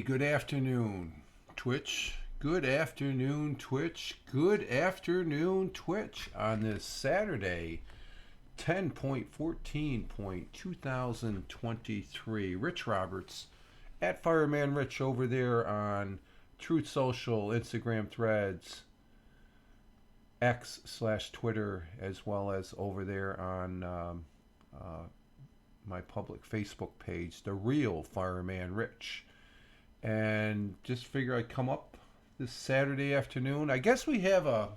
Good afternoon, Twitch. Good afternoon, Twitch. Good afternoon, Twitch. On this Saturday, 10.14.2023. Rich Roberts at Fireman Rich over there on Truth Social, Instagram Threads, X/Twitter, as well as over there on my public Facebook page, The Real Fireman Rich. And just figure I'd come up this Saturday afternoon. I guess we have a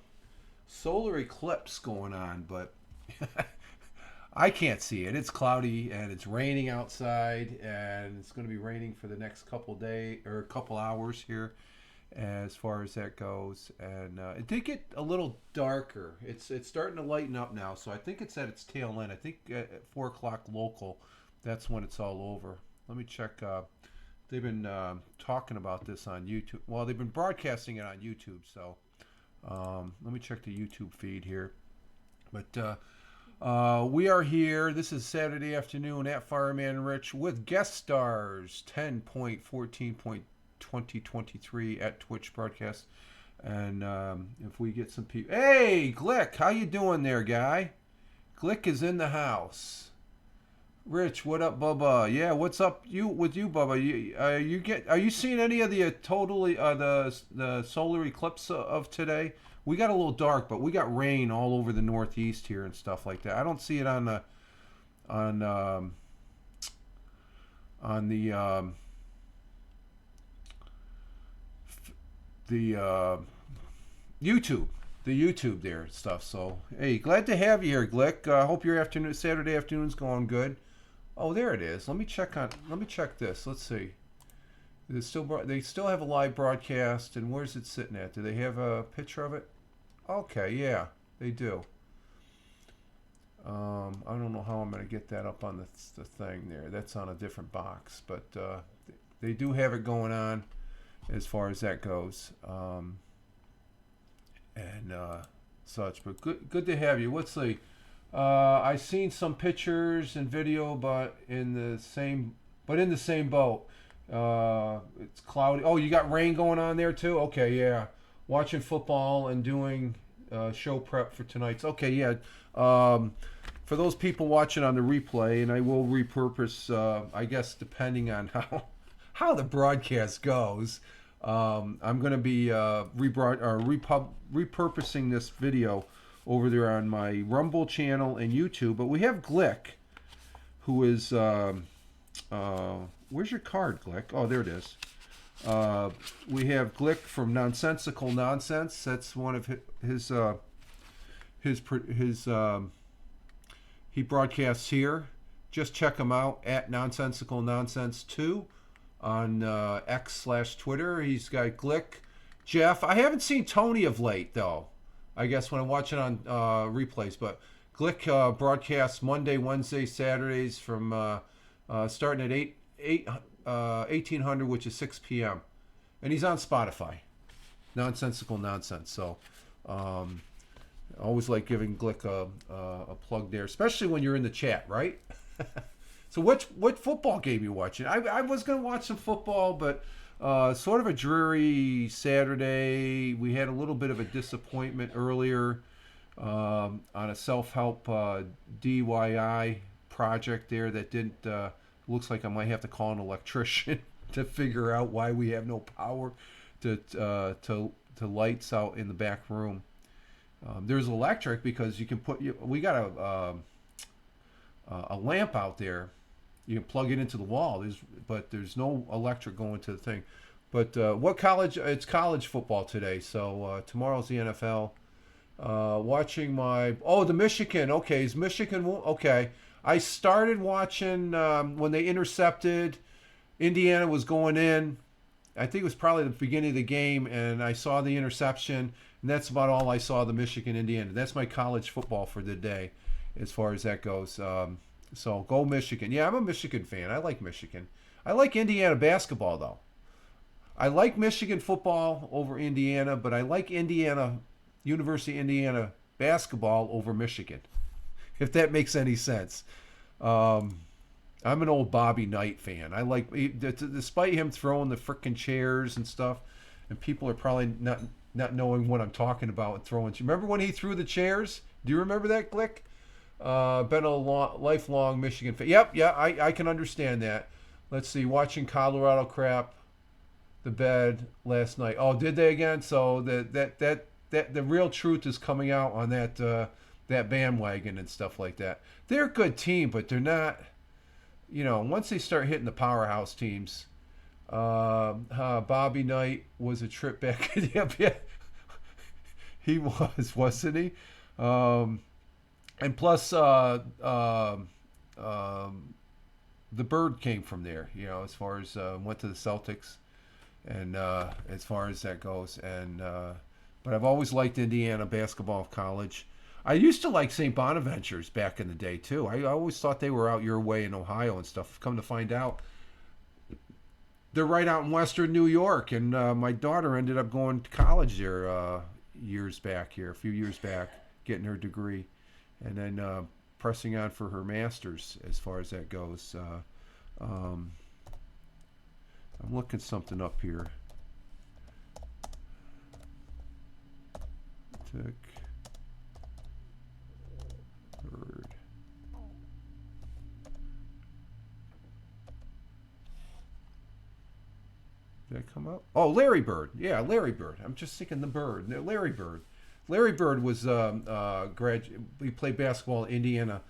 solar eclipse going on, but I can't see it. It's cloudy and it's raining outside, and it's going to be raining for the next couple days or couple hours here, as far as that goes. And it did get a little darker. It's starting to lighten up now, so I think it's at its tail end. I think at 4 o'clock local, that's when it's all over. Let me check. They've been talking about this on YouTube. Well, they've been broadcasting it on YouTube, so let me check the YouTube feed here. But we are here. This is Saturday afternoon at Fireman Rich with guest stars 10.14.2023 at Twitch broadcast. And if we get some people... Hey, Glick, how you doing there, guy? Glick is in the house. Rich, what up, Bubba? Yeah, what's up with you, Bubba? Are you seeing any of the the solar eclipse of today? We got a little dark, but we got rain all over the Northeast here and stuff like that. I don't see it on the YouTube, there and stuff. So hey, glad to have you here, Glick. Hope your Saturday afternoon's going good. Oh, there it is. Let me check this. Let's see. They still have a live broadcast, and where's it sitting at? Do they have a picture of it? Okay, yeah, they do. I don't know how I'm going to get that up on the thing there. That's on a different box, but they do have it going on as far as that goes, and such. But good to have you. Let's see. I've seen some pictures and video, but in the same boat. It's cloudy. Oh, you got rain going on there too? Okay, yeah. Watching football and doing show prep for tonight's. Okay, yeah. For those people watching on the replay, and I will repurpose, I guess depending on how the broadcast goes, I'm going to be repurposing this video over there on my Rumble channel and YouTube. But we have Glick, who is where's your card, Glick? Oh, there it is. We have Glick from Nonsensical Nonsense. That's one of his he broadcasts here. Just check him out at Nonsensical Nonsense 2 on X/Twitter. He's got Glick, Jeff. I haven't seen Tony of late though. I guess when I'm watching on replays, but Glick broadcasts Monday, Wednesday, Saturdays from starting at 1800, which is 6 p.m. And he's on Spotify. Nonsensical Nonsense. So always like giving Glick a plug there, especially when you're in the chat, right? So what football game you watching? I was going to watch some football, but sort of a dreary Saturday. We had a little bit of a disappointment earlier on a self-help DIY project there that didn't. Looks like I might have to call an electrician to figure out why we have no power to lights out in the back room. There's electric because you can we got a lamp out there. You can plug it into the wall. But there's no electric going to the thing. But what college? It's college football today. So tomorrow's the NFL. Watching the Michigan. Okay, is Michigan okay? I started watching when they intercepted. Indiana was going in. I think it was probably the beginning of the game, and I saw the interception. And that's about all I saw. The Michigan Indiana. That's my college football for the day, as far as that goes. So go Michigan. Yeah, I'm a Michigan fan. I like Michigan. I like Indiana basketball, though. I like Michigan football over Indiana, but I like University of Indiana basketball over Michigan, if that makes any sense. I'm an old Bobby Knight fan. I like, despite him throwing the freaking chairs and stuff, and people are probably not knowing what I'm talking about and throwing. Remember when he threw the chairs? Do you remember that, Glick? Been a lifelong Michigan fan. Yep, yeah, I can understand that. Let's see, watching Colorado crap the bed last night. Oh, did they again? So that the real truth is coming out on that bandwagon and stuff like that. They're a good team, but they're not. Once they start hitting the powerhouse teams, Bobby Knight was a trip back. Yep, yeah, he wasn't he? And plus, the bird came from there. As far as went to the Celtics, and as far as that goes, and but I've always liked Indiana basketball of college. I used to like St. Bonaventure's back in the day too. I always thought they were out your way in Ohio and stuff. Come to find out, they're right out in Western New York, and my daughter ended up going to college there a few years back, getting her degree, and then pressing on for her master's as far as that goes. I'm looking something up here. Tick. Bird. Did I come up? Oh, Larry Bird. Yeah, Larry Bird. I'm just thinking the bird. No, Larry Bird. Larry Bird was he played basketball in Indiana,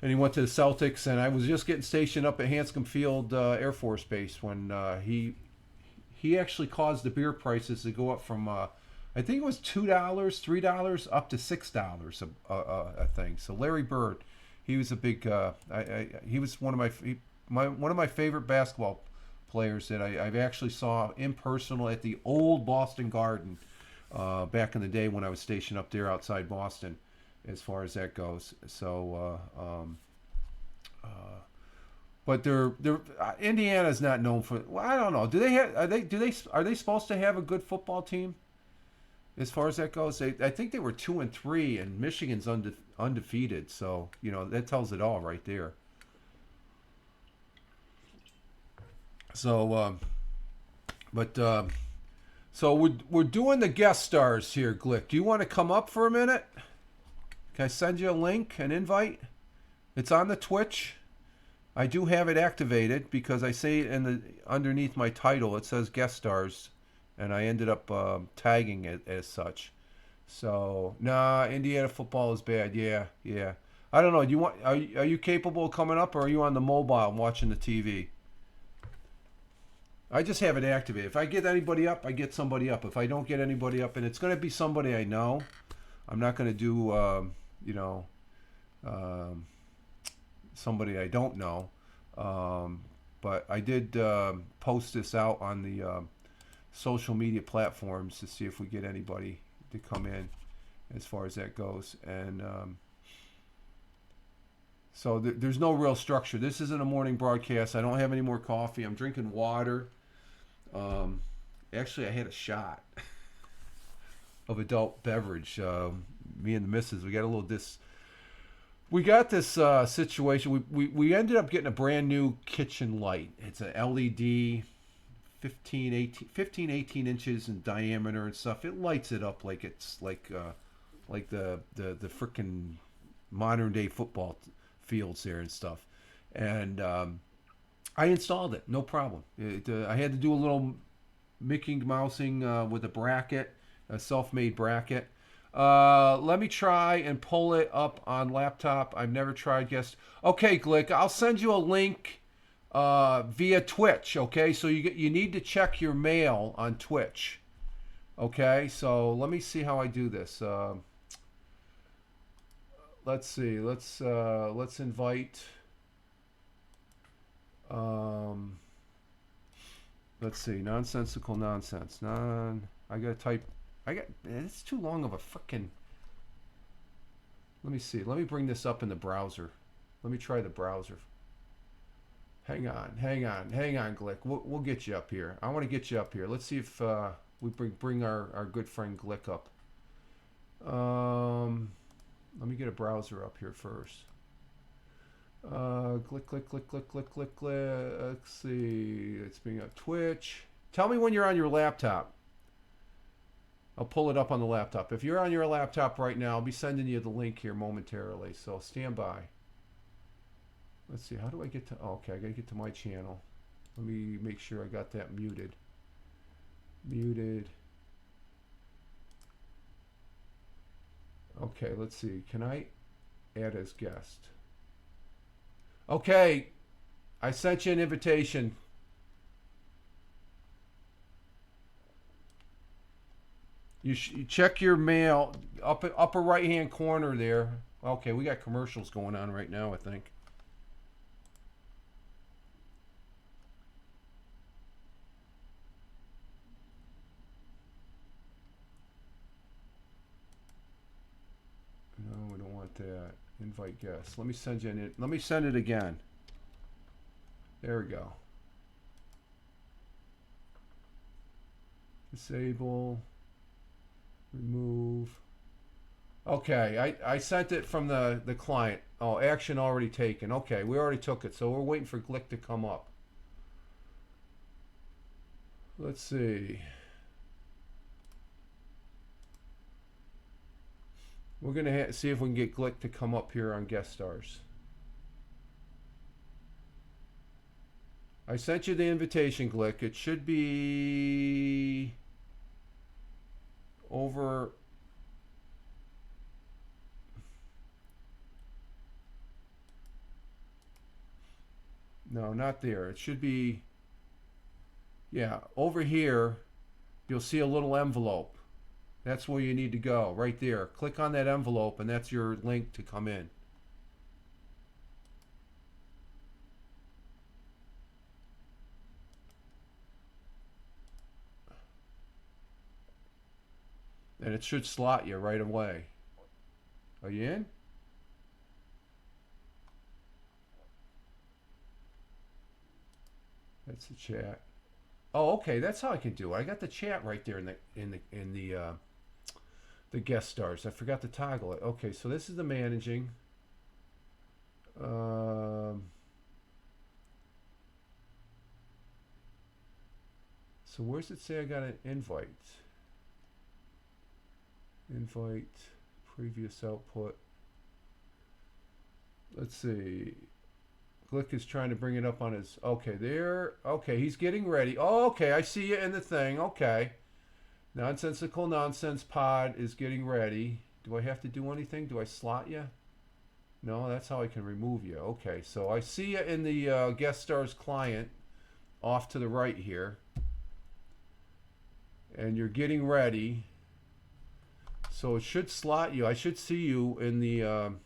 and he went to the Celtics. And I was just getting stationed up at Hanscom Field Air Force Base when he actually caused the beer prices to go up from I think it was $2, $3 up to $6 a thing. So Larry Bird, he was a big. He was one of one of my favorite basketball players that I've actually saw in person at the old Boston Garden back in the day when I was stationed up there outside Boston, as far as that goes. So, but they're Indiana's not known for. Well, I don't know. Do they have? Are they supposed to have a good football team? As far as that goes, I think they were 2-3, and Michigan's undefeated. So that tells it all right there. So, so we're doing the guest stars here, Glick. Do you want to come up for a minute? Can I send you a link, an invite? It's on the Twitch. I do have it activated because I say it underneath my title. It says guest stars, and I ended up tagging it as such. So, nah, Indiana football is bad. Yeah, yeah. I don't know. Are you capable of coming up, or are you on the mobile and watching the TV? I just have it activated. If I get anybody up, I get somebody up. If I don't get anybody up, and it's going to be somebody I know, I'm not going to do, somebody I don't know. But I did post this out on the social media platforms to see if we get anybody to come in as far as that goes. And so there's no real structure. This isn't a morning broadcast. I don't have any more coffee. I'm drinking water. Actually, I had a shot of adult beverage. Me and the missus, we got a little we got this situation. We ended up getting a brand new kitchen light. It's an LED, 15, 18 inches in diameter and stuff. It lights it up like it's like the frickin' modern day football fields there and stuff. And I installed it, no problem. I had to do a little Mickey Mousing with a bracket, a self-made bracket. Let me try and pull it up on laptop. I've never tried guest. Okay, Glick, I'll send you a link via Twitch. Okay, so you need to check your mail on Twitch. Okay, so let me see how I do this. Let's see. Let's invite. Let's see. Nonsensical nonsense. I gotta type. It's too long of a frickin'. Let me see. Let me bring this up in the browser. Let me try the browser. Hang on, Glick. We'll get you up here. I want to get you up here. Let's see if we bring our good friend Glick up. Let me get a browser up here first. Click, click, click, click, click, click, click. Let's see. It's being on Twitch. Tell me when you're on your laptop. I'll pull it up on the laptop. If you're on your laptop right now, I'll be sending you the link here momentarily. So stand by. Let's see. How do I get to? Oh, okay, I gotta get to my channel. Let me make sure I got that muted. Muted. Okay, let's see. Can I add as guest? Okay, I sent you an invitation. You check your mail, upper right hand corner there. Okay, we got commercials going on right now, I think. No, we don't want that. Invite guests. Let me send you an. Let me send it again. There we go. Disable. Remove. Okay, I sent it from the client. Oh, action already taken. Okay, we already took it, so we're waiting for Glick to come up. Let's see. We're gonna see if we can get Glick to come up here on guest stars. I sent you the invitation, Glick. It should be over. No, not there. It should be, yeah, over here. You'll see a little envelope. That's where you need to go, right there. Click on that envelope, and that's your link to come in. And it should slot you right away. Are you in? That's the chat. Oh, okay. That's how I can do it. I got the chat right there in the guest stars. I forgot to toggle it. Okay, so this is the managing. So where's it say I got an invite? Invite, previous output. Let's see. Glick is trying to bring it up on his. Okay, there. Okay, he's getting ready. Oh, okay, I see you in the thing. Okay. Nonsensical Nonsense Pod is getting ready. Do I have to do anything? Do I slot you? No, that's how I can remove you. Okay, so I see you in the guest stars client off to the right here. And you're getting ready. So it should slot you. I should see you in the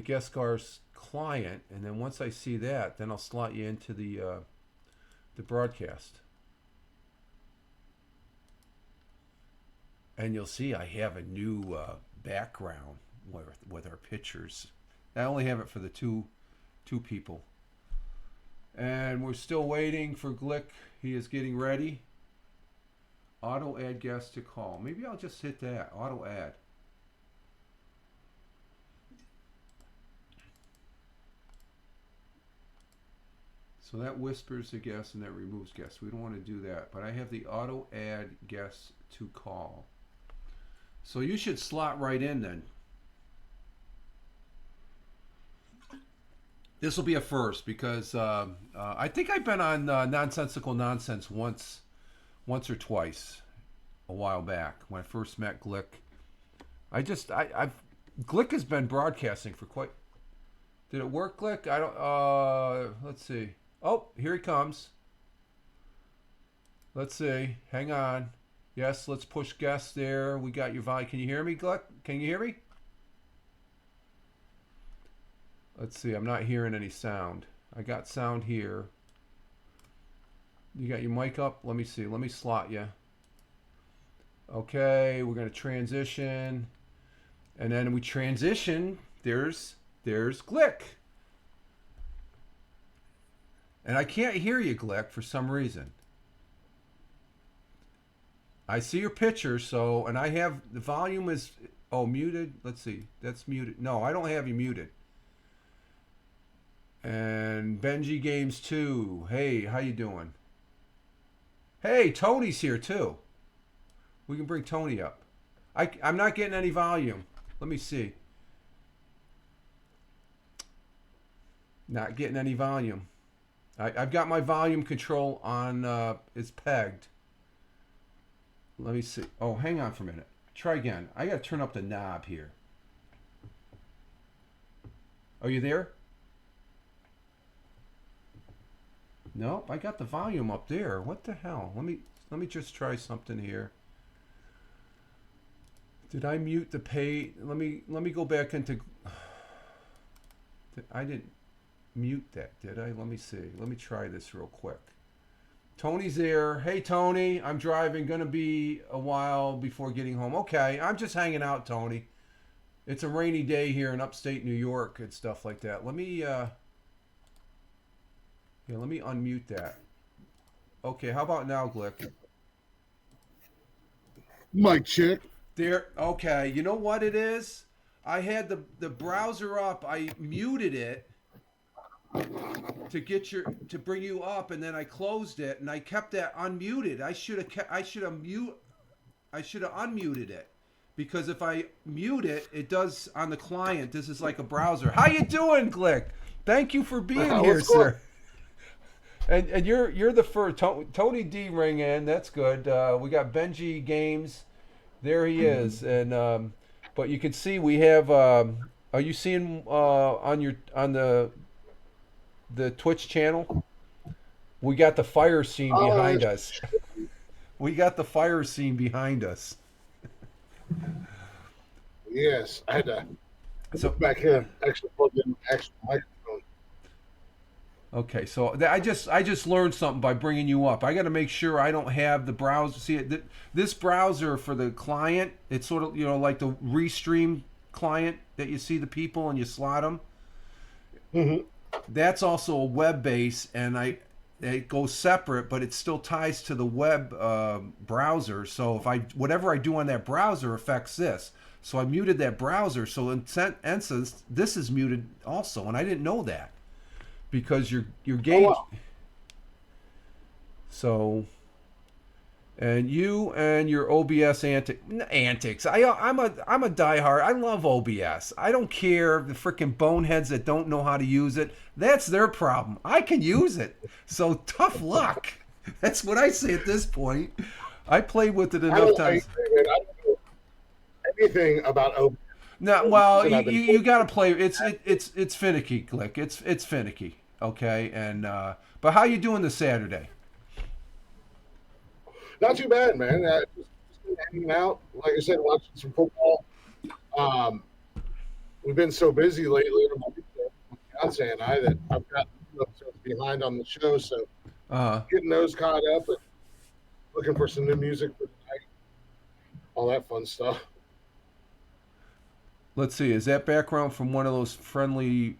guest stars client, and then once I see that, then I'll slot you into the broadcast. And you'll see I have a new background with our pictures. I only have it for the two people. And we're still waiting for Glick. He is getting ready. Auto add guest to call. Maybe I'll just hit that. Auto add. So that whispers the guest and that removes guests. We don't want to do that. But I have the auto add guests to call. So you should slot right in then. This will be a first because I think I've been on Nonsensical Nonsense once or twice a while back when I first met Glick. Glick has been broadcasting for quite. Did it work, Glick? I don't. Let's see. Oh, here he comes. Let's see. Hang on. Yes, let's push guests there. We got your volume. Can you hear me, Glick? Can you hear me? Let's see. I'm not hearing any sound. I got sound here. You got your mic up? Let me see. Let me slot you. Okay, we're going to transition. And then we transition. There's Glick. And I can't hear you, Glick, for some reason. I see your picture, so, and I have, the volume is Oh, muted. Let's see. That's muted. No, I don't have you muted. And Benji Games 2. Hey, how you doing? Hey, Tony's here too. We can bring Tony up. I'm not getting any volume. Let me see. Not getting any volume. I've got my volume control on. It's pegged. Let me see. Oh, hang on for a minute. Try again. I got to turn up the knob here. Are you there? Nope, I got the volume up there. What the hell? Let me just try something here. Did I mute the page? Let me go back into. I didn't mute that, did I? Let me see. Let me try this real quick. Tony's there. Hey, Tony, I'm driving. Gonna be a while before getting home. Okay, I'm just hanging out, Tony. It's a rainy day here in upstate New York and stuff like that. Let me unmute that. Okay, how about now, Glick? Mic check. There. Okay, you know what it is? I had the browser up. I muted it to bring you up, and then I closed it, and I kept that unmuted. I should have unmuted it, because if I mute it, it does on the client. This is like a browser. How you doing, Glick? Thank you for being here, sir. And you're the first. Tony D ring in. That's good. We got Benji Games. There he is. And but you can see we have. Are you seeing on the Twitch channel? We got the fire scene behind us. We got the fire scene behind us. Yes, I had to look back here, actually plug in the actual microphone. Okay, so I just learned something by bringing you up. I got to make sure I don't have the browser. See, this browser for the client, it's sort of, like the Restream client that you see the people and you slot them. Mm-hmm. That's also a web base, and it goes separate, but it still ties to the web browser. So whatever I do on that browser affects this. So I muted that browser. So in essence, this is muted also, and I didn't know that. Because your gauge. Oh, wow. So, and you and your OBS antics. I'm a diehard. I love OBS. I don't care the freaking boneheads that don't know how to use it. That's their problem. I can use it. So tough luck. That's what I say at this point. I played with it enough times. I don't know anything about OBS. No, well, you got to play. It's finicky, Glick. It's finicky. Okay, and but how you doing this Saturday? Not too bad, man. Just been hanging out, like I said, watching some football. We've been so busy lately, my fiance and I, that I've got episodes behind on the show. So getting those caught up and looking for some new music for tonight, all that fun stuff. Let's see. Is that background from one of those friendly?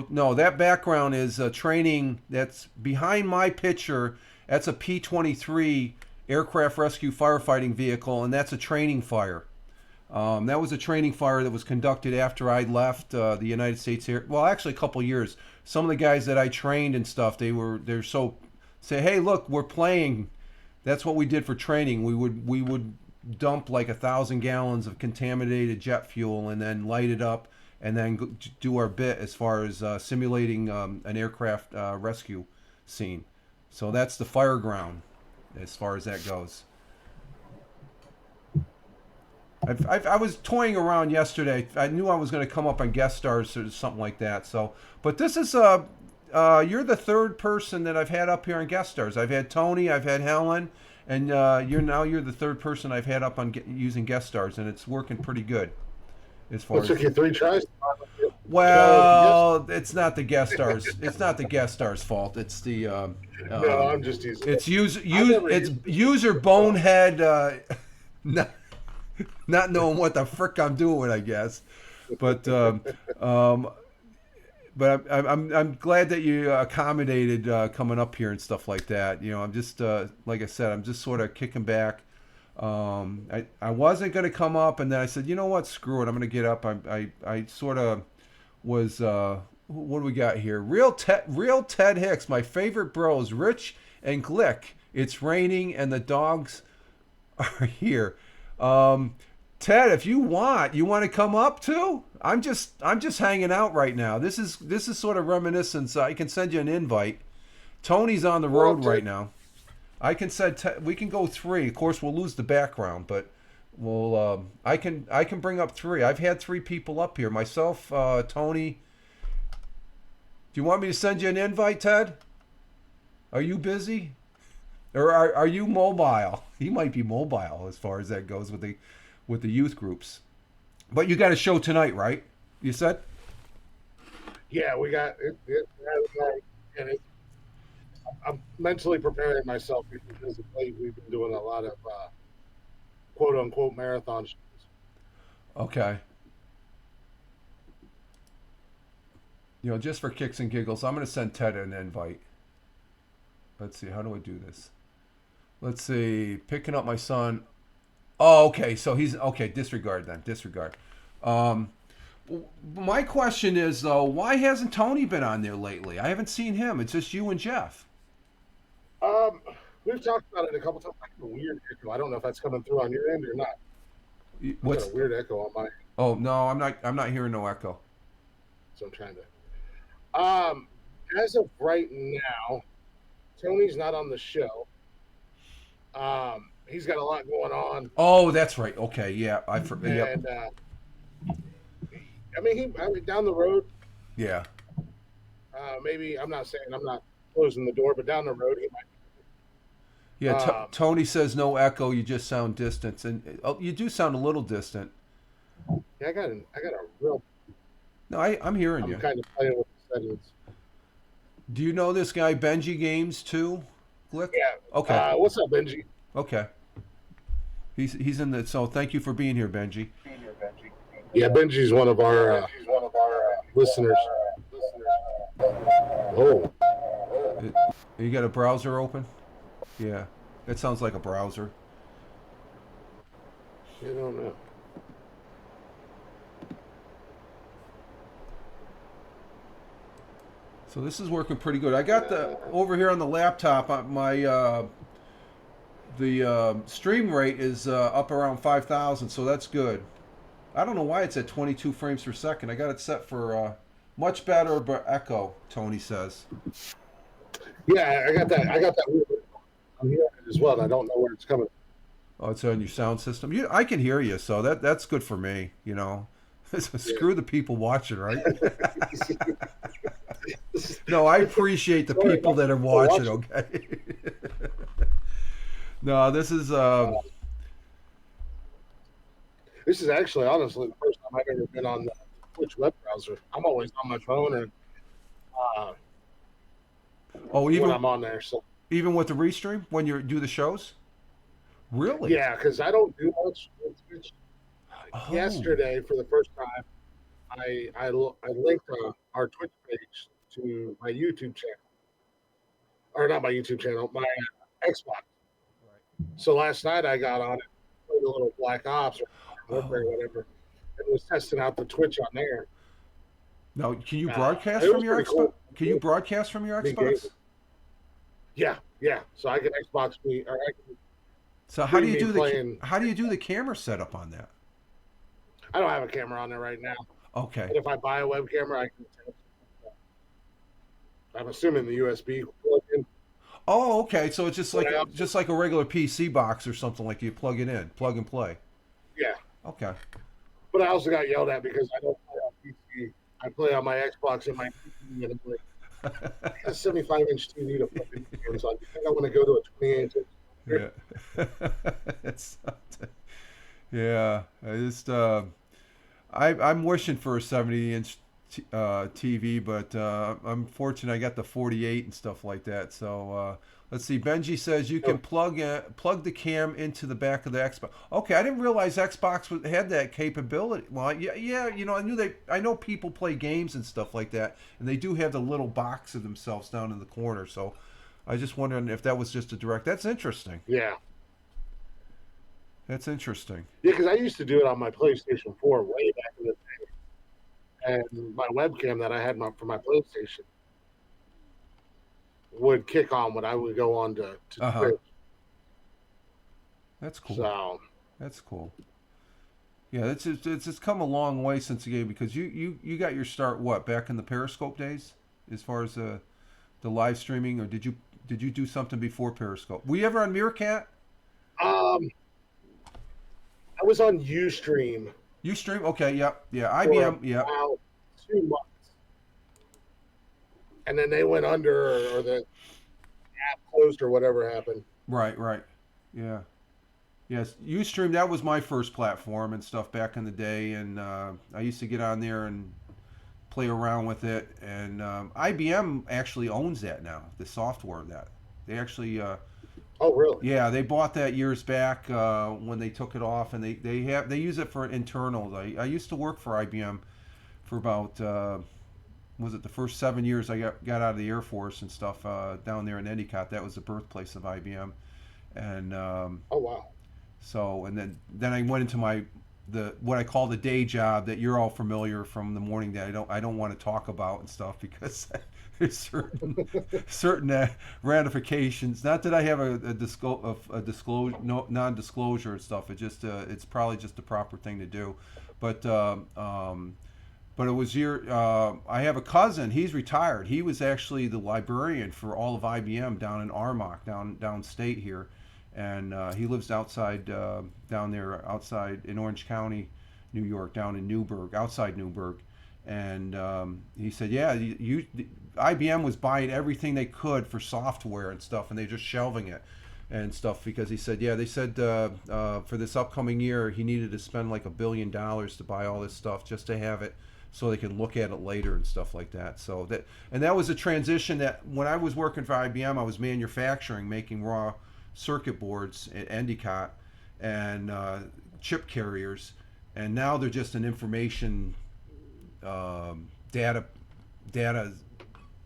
No, that background is a training that's behind my picture. That's a P-23 aircraft rescue firefighting vehicle, and that's a training fire. That was a training fire that was conducted after I left the United States Air. Well, actually, a couple years. Some of the guys that I trained and stuff, they're so say, hey, look, we're playing. That's what we did for training. We would dump like 1,000 gallons of contaminated jet fuel and then light it up, and then do our bit as far as simulating an aircraft rescue scene. So that's the fire ground as far as that goes. I was toying around yesterday. I knew I was going to come up on guest stars or something like that. So, but this is you're the third person that I've had up here on guest stars. I've had Tony, I've had Helen, and you're the third person I've had up on using guest stars, and it's working pretty good. As far It took you 3 tries. Well, it's not the guest stars. It's not the guest stars' fault. It's the. No, I'm just teasing. It's user bonehead, not knowing what the frick I'm doing, I guess. But I'm glad that you accommodated coming up here and stuff like that. I'm just like I said, I'm just sort of kicking back. I wasn't going to come up, and then I said, you know what, screw it, I'm going to get up. I sort of was what do we got here? Real Ted Hicks, my favorite bros, Rich and Glick. It's raining and the dogs are here. Ted, if you want to come up too. I'm just hanging out right now. This is sort of reminiscence. I can send you an invite. Tony's on the road right now. I can send. We can go 3. Of course, we'll lose the background, but we'll. I can bring up 3. I've had 3 people up here. Myself, Tony. Do you want me to send you an invite, Ted? Are you busy? Or are you mobile? He might be mobile as far as that goes with the youth groups. But you got a show tonight, right? You said? Yeah, we got it, and I'm mentally preparing myself because of late we've been doing a lot of quote unquote marathon shows. Okay. Just for kicks and giggles, I'm going to send Ted an invite. Let's see, how do I do this? Let's see, picking up my son. Oh, okay, so he's okay. Disregard then. Disregard. My question is though, why hasn't Tony been on there lately? I haven't seen him. It's just you and Jeff. Um, we've talked about it a couple times. I have a weird echo. I don't know if that's coming through on your end or not. I got a weird echo on my end. Oh no, I'm not hearing no echo. So I'm trying to. As of right now, Tony's not on the show. He's got a lot going on. Oh, that's right. Okay, yeah, And I mean, down the road. Yeah. Maybe I'm not saying I'm not closing the door, but down the road he might. Yeah, Tony says no echo. You just sound distant, and you do sound a little distant. Yeah, I got a real. No, I'm hearing you. I'm kind of playing with the settings. Do you know this guy Benji Games too, Glick? Yeah. Okay. What's up, Benji? Okay. He's in the. So thank you for being here, Benji. Yeah, Benji's one of our listeners. Oh. You got a browser open? Yeah. It sounds like a browser. I don't know. So this is working pretty good. I got the over here on the laptop. My the stream rate is up around 5,000, so that's good. I don't know why it's at 22 frames per second. I got it set for much better, but echo. Tony says. Yeah, I got that. I'm hearing it as well, and I don't know where it's coming. Oh, it's on your sound system. I can hear you, so that's good for me. Screw the people watching, right? No, I appreciate the people that are watching. Okay. No, this is. This is actually, honestly, the first time I've ever been on the Twitch web browser. I'm always on my phone, and even when I'm on there, so even with the restream when you do the shows. Really? Yeah, because I don't do much with Twitch. Yesterday, for the first time, I linked our Twitch page to my YouTube channel, or not my YouTube channel, my Xbox. Right. So last night I got on it, played a little Black Ops or whatever, and was testing out the Twitch on there. Now, can you broadcast from your Xbox? Cool. Can you broadcast from your Xbox? Yeah. So I can Xbox me, or I can. So how do you do the camera setup on that? I don't have a camera on there right now. Okay. But if I buy a web camera, I can. I'm assuming the USB plug-in. Oh, okay. So it's just like a regular PC box or something, like you plug it in, plug and play. Yeah. Okay. But I also got yelled at because I don't play on PC. I play on my Xbox and my TV, and I'm like, a 75-inch TV to play video games on. You think I want to go to a 20-inch? Yeah. I just I'm wishing for a 70-inch TV, but I'm fortunate I got the 48 and stuff like that. So let's see. Benji says you can plug the cam into the back of the Xbox. Okay, I didn't realize Xbox had that capability. Well, yeah. I know people play games and stuff like that, and they do have the little box of themselves down in the corner. So I was just wondering if that was just a direct. That's interesting. Yeah. That's interesting. Yeah, because I used to do it on my PlayStation 4 way back in the day, and my webcam that I had for my PlayStation would kick on when I would go on to Uh huh. Twitch. That's cool. So, That's cool. Yeah, it's come a long way since the game because you got your start what back in the Periscope days as far as the live streaming, or did you do something before Periscope? Were you ever on Meerkat? um, I was on UStream You stream? Okay, yep, yeah. for IBM, yep. about 2 months, and then they went under, or the app closed, or whatever happened. Right, right. Yeah. Yes, Ustream. That was my first platform and stuff back in the day, and I used to get on there and play around with it. And IBM actually owns that now, the software that they actually, Oh, really? yeah, they bought that years back when they took it off, and they use it for internal. I used to work for IBM for about was it the first 7 years I got out of the Air Force and stuff down there in Endicott. That was the birthplace of IBM, and Oh, wow. so, and then I went into the what I call the day job that you're all familiar from the morning that I don't want to talk about and stuff because there's certain ramifications. Not that I have a disclosure, no, non-disclosure and stuff. It just it's probably just the proper thing to do, but. But it was I have a cousin. He's retired. He was actually the librarian for all of IBM down in Armonk, downstate here, and he lives down there outside in Orange County, New York, down in Newburgh, outside Newburgh, and he said, yeah, IBM was buying everything they could for software and stuff, and they're just shelving it and stuff because he said, yeah, they said for this upcoming year he needed to spend like $1 billion to buy all this stuff just to have it so they can look at it later and stuff like that. So that was a transition that when I was working for IBM, I was manufacturing, making raw circuit boards at Endicott and chip carriers, and now they're just an information data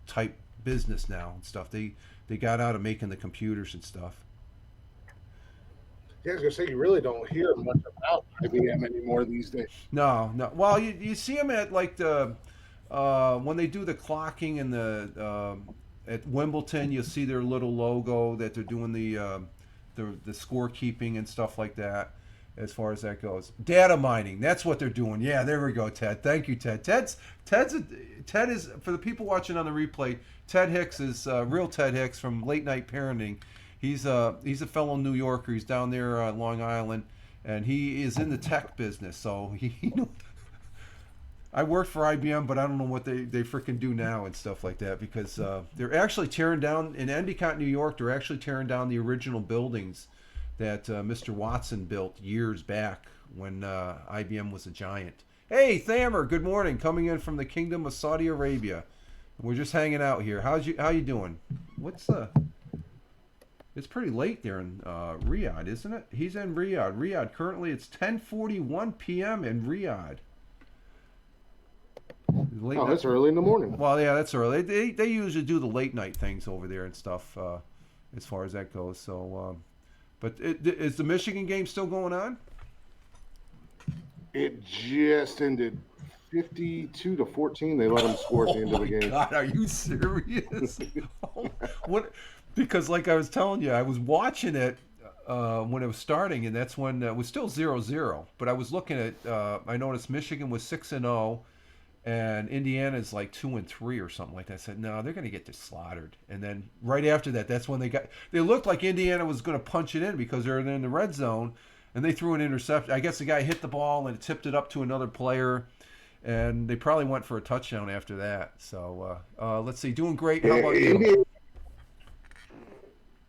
type business now and stuff. They got out of making the computers and stuff. Yeah, I was gonna say you really don't hear much about IBM anymore these days. No, no. Well, you see them at like the when they do the clocking and the at Wimbledon, you'll see their little logo that they're doing the scorekeeping and stuff like that. As far as that goes, data mining. That's what they're doing. Yeah, there we go, Ted. Thank you, Ted. Ted is for the people watching on the replay. Ted Hicks is real Ted Hicks from Late Night Parenting. He's a fellow New Yorker. He's down there on Long Island, and he is in the tech business. So he I worked for IBM, but I don't know what they freaking do now and stuff like that because they're actually tearing down in Endicott, New York. They're actually tearing down the original buildings that Mr. Watson built years back when IBM was a giant. Hey, Thamer, good morning. Coming in from the Kingdom of Saudi Arabia. We're just hanging out here. How you doing? What's It's pretty late there in Riyadh, isn't it? He's in Riyadh. Riyadh currently it's 10:41 p.m. in Riyadh. Late oh, that's early in the morning. Well, yeah, that's early. They usually do the late night things over there and stuff as far as that goes. So. But is the Michigan game still going on? It just ended 52-14. They let them score at the end of the game. God, are you serious? What? Because like I was telling you, I was watching it when it was starting, and that's when it was still 0-0. But I was looking at, I noticed Michigan was 6-0, and Indiana's like 2-3 or something like that. I said, no, they're going to get slaughtered. And then right after that, that's when they looked like Indiana was going to punch it in because they're in the red zone, and they threw an interception. I guess the guy hit the ball and tipped it up to another player, and they probably went for a touchdown after that. So let's see, doing great. How about you?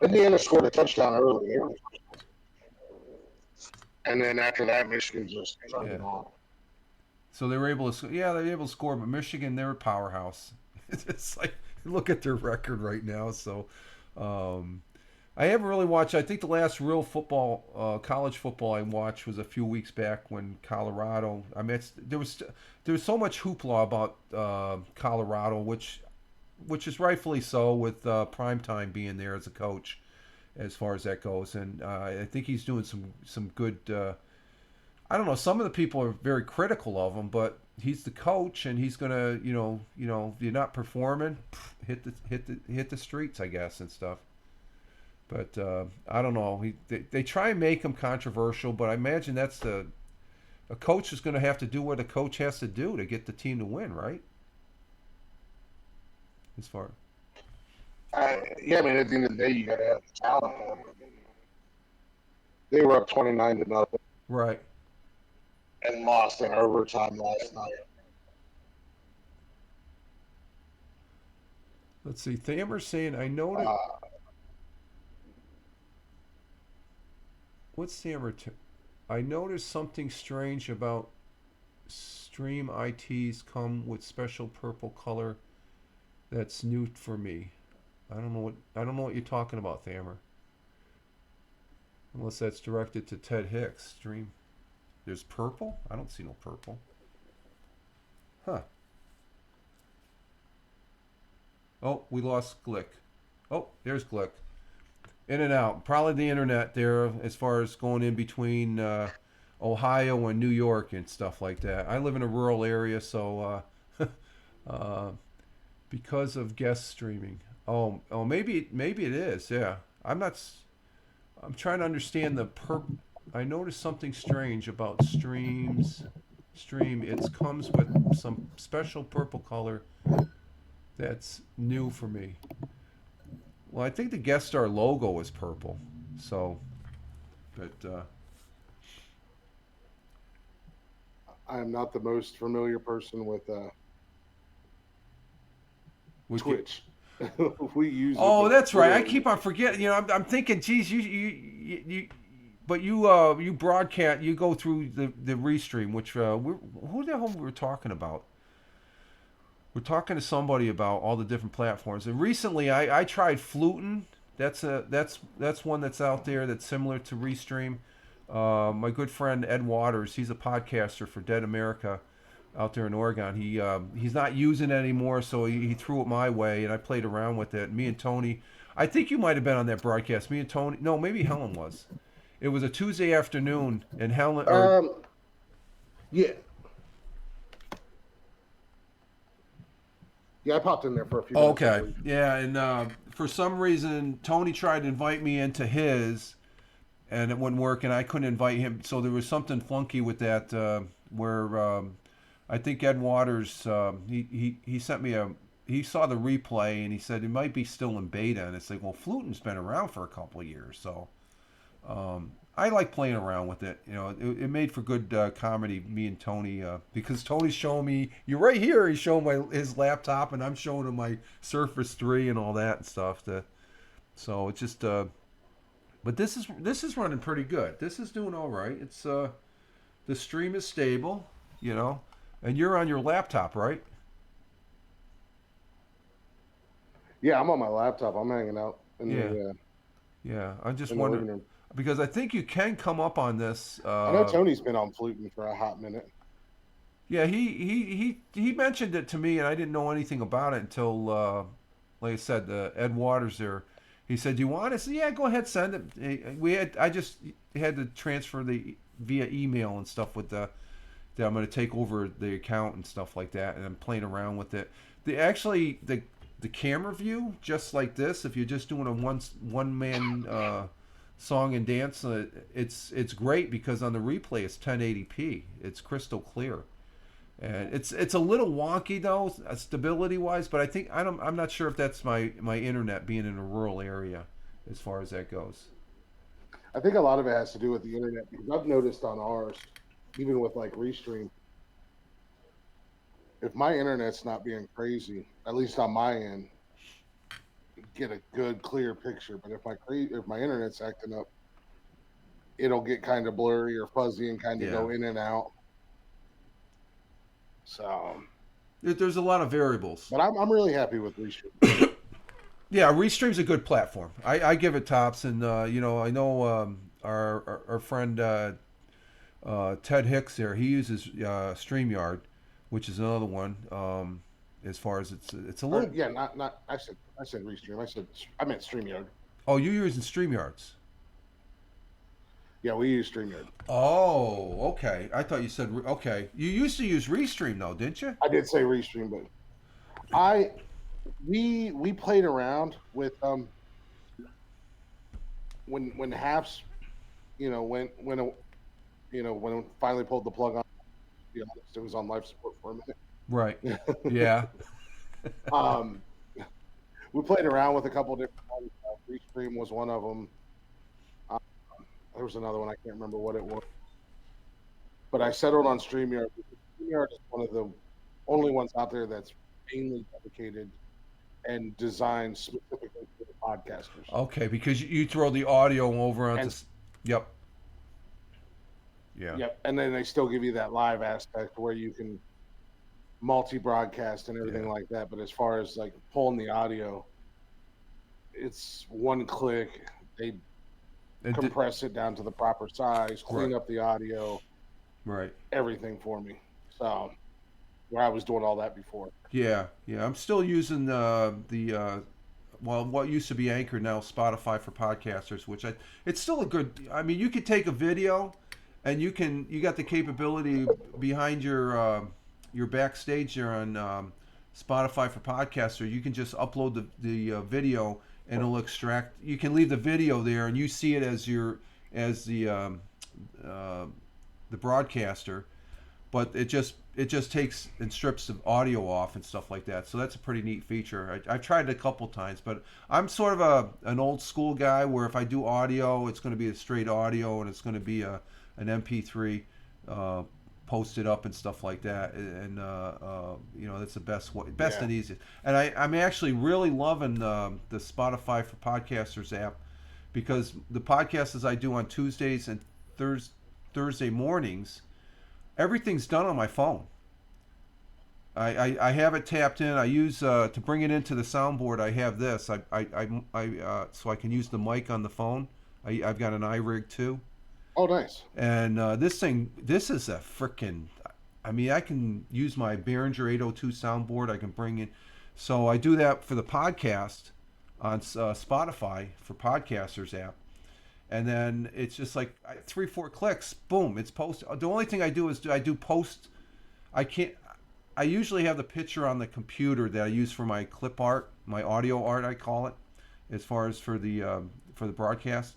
Indiana scored a touchdown early, and then after that, Michigan just turned it on. So they were able to score, but Michigan, they're a powerhouse. It's like, look at their record right now. So I haven't really watched. I think the last real football, college football I watched was a few weeks back when Colorado. I mean, there was so much hoopla about Colorado, which is rightfully so with Primetime being there as a coach. as far as that goes. And I think he's doing some good. I don't know. Some of the people are very critical of him, but he's the coach, and he's gonna, if you're not performing, hit the streets, I guess, and stuff. But I don't know. They try and make him controversial, but I imagine a coach is going to have to do what a coach has to do to get the team to win, right? As far. Yeah, I mean, at the end of the day, you got to have the talent. They were up 29-0. Right. And lost in overtime last night. Let's see. Thamer's saying, I noticed. What's Thamer? I noticed something strange about Stream ITs come with special purple color. That's new for me. I don't know what you're talking about, Thamer. Unless that's directed to Ted Hicks. Stream. There's purple? I don't see no purple. Huh. Oh, we lost Glick. Oh, there's Glick. In and out. Probably the internet there as far as going in between Ohio and New York and stuff like that. I live in a rural area, so because of guest streaming. Oh, maybe it is. Yeah. I'm trying to understand I noticed something strange about Stream. It comes with some special purple color that's new for me. Well, I think the guest star logo is purple. So, but I am not the most familiar person with Twitch. We use. Oh, that's right. I keep on forgetting. I'm thinking, geez, but you broadcast. You go through the restream, which who the hell we were talking about? We're talking to somebody about all the different platforms. And recently, I tried Flutin. That's one that's out there that's similar to Restream. My good friend Ed Waters, he's a podcaster for Dead America out there in Oregon. He's not using it anymore, so he threw it my way, and I played around with it. Me and Tony, I think you might have been on that broadcast. Me and Tony, no, maybe Helen was. It was a Tuesday afternoon, and Helen. Yeah. Yeah, I popped in there for a few minutes. Okay. Yeah, and for some reason, Tony tried to invite me into his, and it wouldn't work, and I couldn't invite him. So there was something flunky with that where I think Ed Waters, he sent me he saw the replay, and he said it might be still in beta. And it's like, well, Flutin's been around for a couple of years, so I like playing around with it. It made for good comedy, me and Tony, because Tony's showing me, you're right here, he's showing his laptop, and I'm showing him my Surface 3 and all that and stuff. So it's just, but this is running pretty good. This is doing all right. It's the stream is stable, and you're on your laptop, right? Yeah, I'm on my laptop. I'm hanging out. Yeah, I just wondering. Because I think you can come up on this. I know Tony's been on Flutin for a hot minute. Yeah, he mentioned it to me, and I didn't know anything about it until, like I said, Ed Waters there. He said, "Do you want it?" I said, "Yeah, go ahead, send it." I just had to transfer via email and stuff with that I'm going to take over the account and stuff like that, and I'm playing around with it. The camera view, just like this, if you're just doing a one man song and dance, it's great because on the replay it's 1080p. It's crystal clear, and it's a little wonky though, stability wise. But I'm not sure if that's my internet being in a rural area, as far as that goes. I think a lot of it has to do with the internet, because I've noticed on ours, even with like Restream, if my internet's not being crazy, at least on my end, get a good clear picture. But if my internet's acting up, it'll get kind of blurry or fuzzy and kind of go in and out. So there's a lot of variables. But I'm really happy with Restream. Yeah, Restream's a good platform. I give it tops, and I know our friend Ted Hicks there. He uses StreamYard, which is another one. As far as it's a little not I said Restream. I meant StreamYard. Oh, you're using StreamYards. Yeah, we use StreamYard. Oh, okay. I thought you said okay. You used to use Restream though, didn't you? I did say Restream, but I we played around with when Haps, when it finally pulled the plug on. To be honest, it was on life support for a Right. minute. Yeah. um, we played around with a couple different ones. Restream was one of them. Um, there was another one I can't remember what it was, but I settled on StreamYard because StreamYard is one of the only ones out there that's mainly dedicated and designed specifically for the podcasters. Okay, because you throw the audio over onto. And Yep. Yeah. yep, and then they still give you that live aspect where you can multi-broadcast and everything Yeah. like that. But as far as like pulling the audio, it's one click. They And compress it down to the proper size, clean right. up the audio, Right. everything for me. So where I was doing all that before. Yeah. Yeah. I'm still using well, what used to be Anchor, now Spotify for podcasters, which it's still a good. I mean, you could take a video, and you got the capability behind your backstage there on Spotify for podcaster. You can just upload the video, and it'll extract. You can leave the video there, and you see it as as uh, the broadcaster, but it just takes and strips the audio off and stuff like that. So that's a pretty neat feature. I've tried it a couple times, but I'm sort of an old school guy where if I do audio, it's going to be a straight audio and it's going to be an MP3 posted up and stuff like that. And that's the best Yeah. and easiest. And I'm actually really loving the Spotify for Podcasters app because the podcasts I do on Tuesdays and Thursday mornings, everything's done on my phone. I have it tapped in. I use to bring it into the soundboard. I have this. So I can use the mic on the phone. I've got an iRig too, Oh, nice. and this is a freaking. I mean, I can use my Behringer 802 soundboard. I can bring in. So I do that for the podcast on Spotify for Podcasters app, and then it's just like 3-4 clicks, boom, it's posted. The only thing I do is I do post. I can't. I usually have the picture on the computer that I use for my clip art, my audio art, I call it, as far as for the broadcast.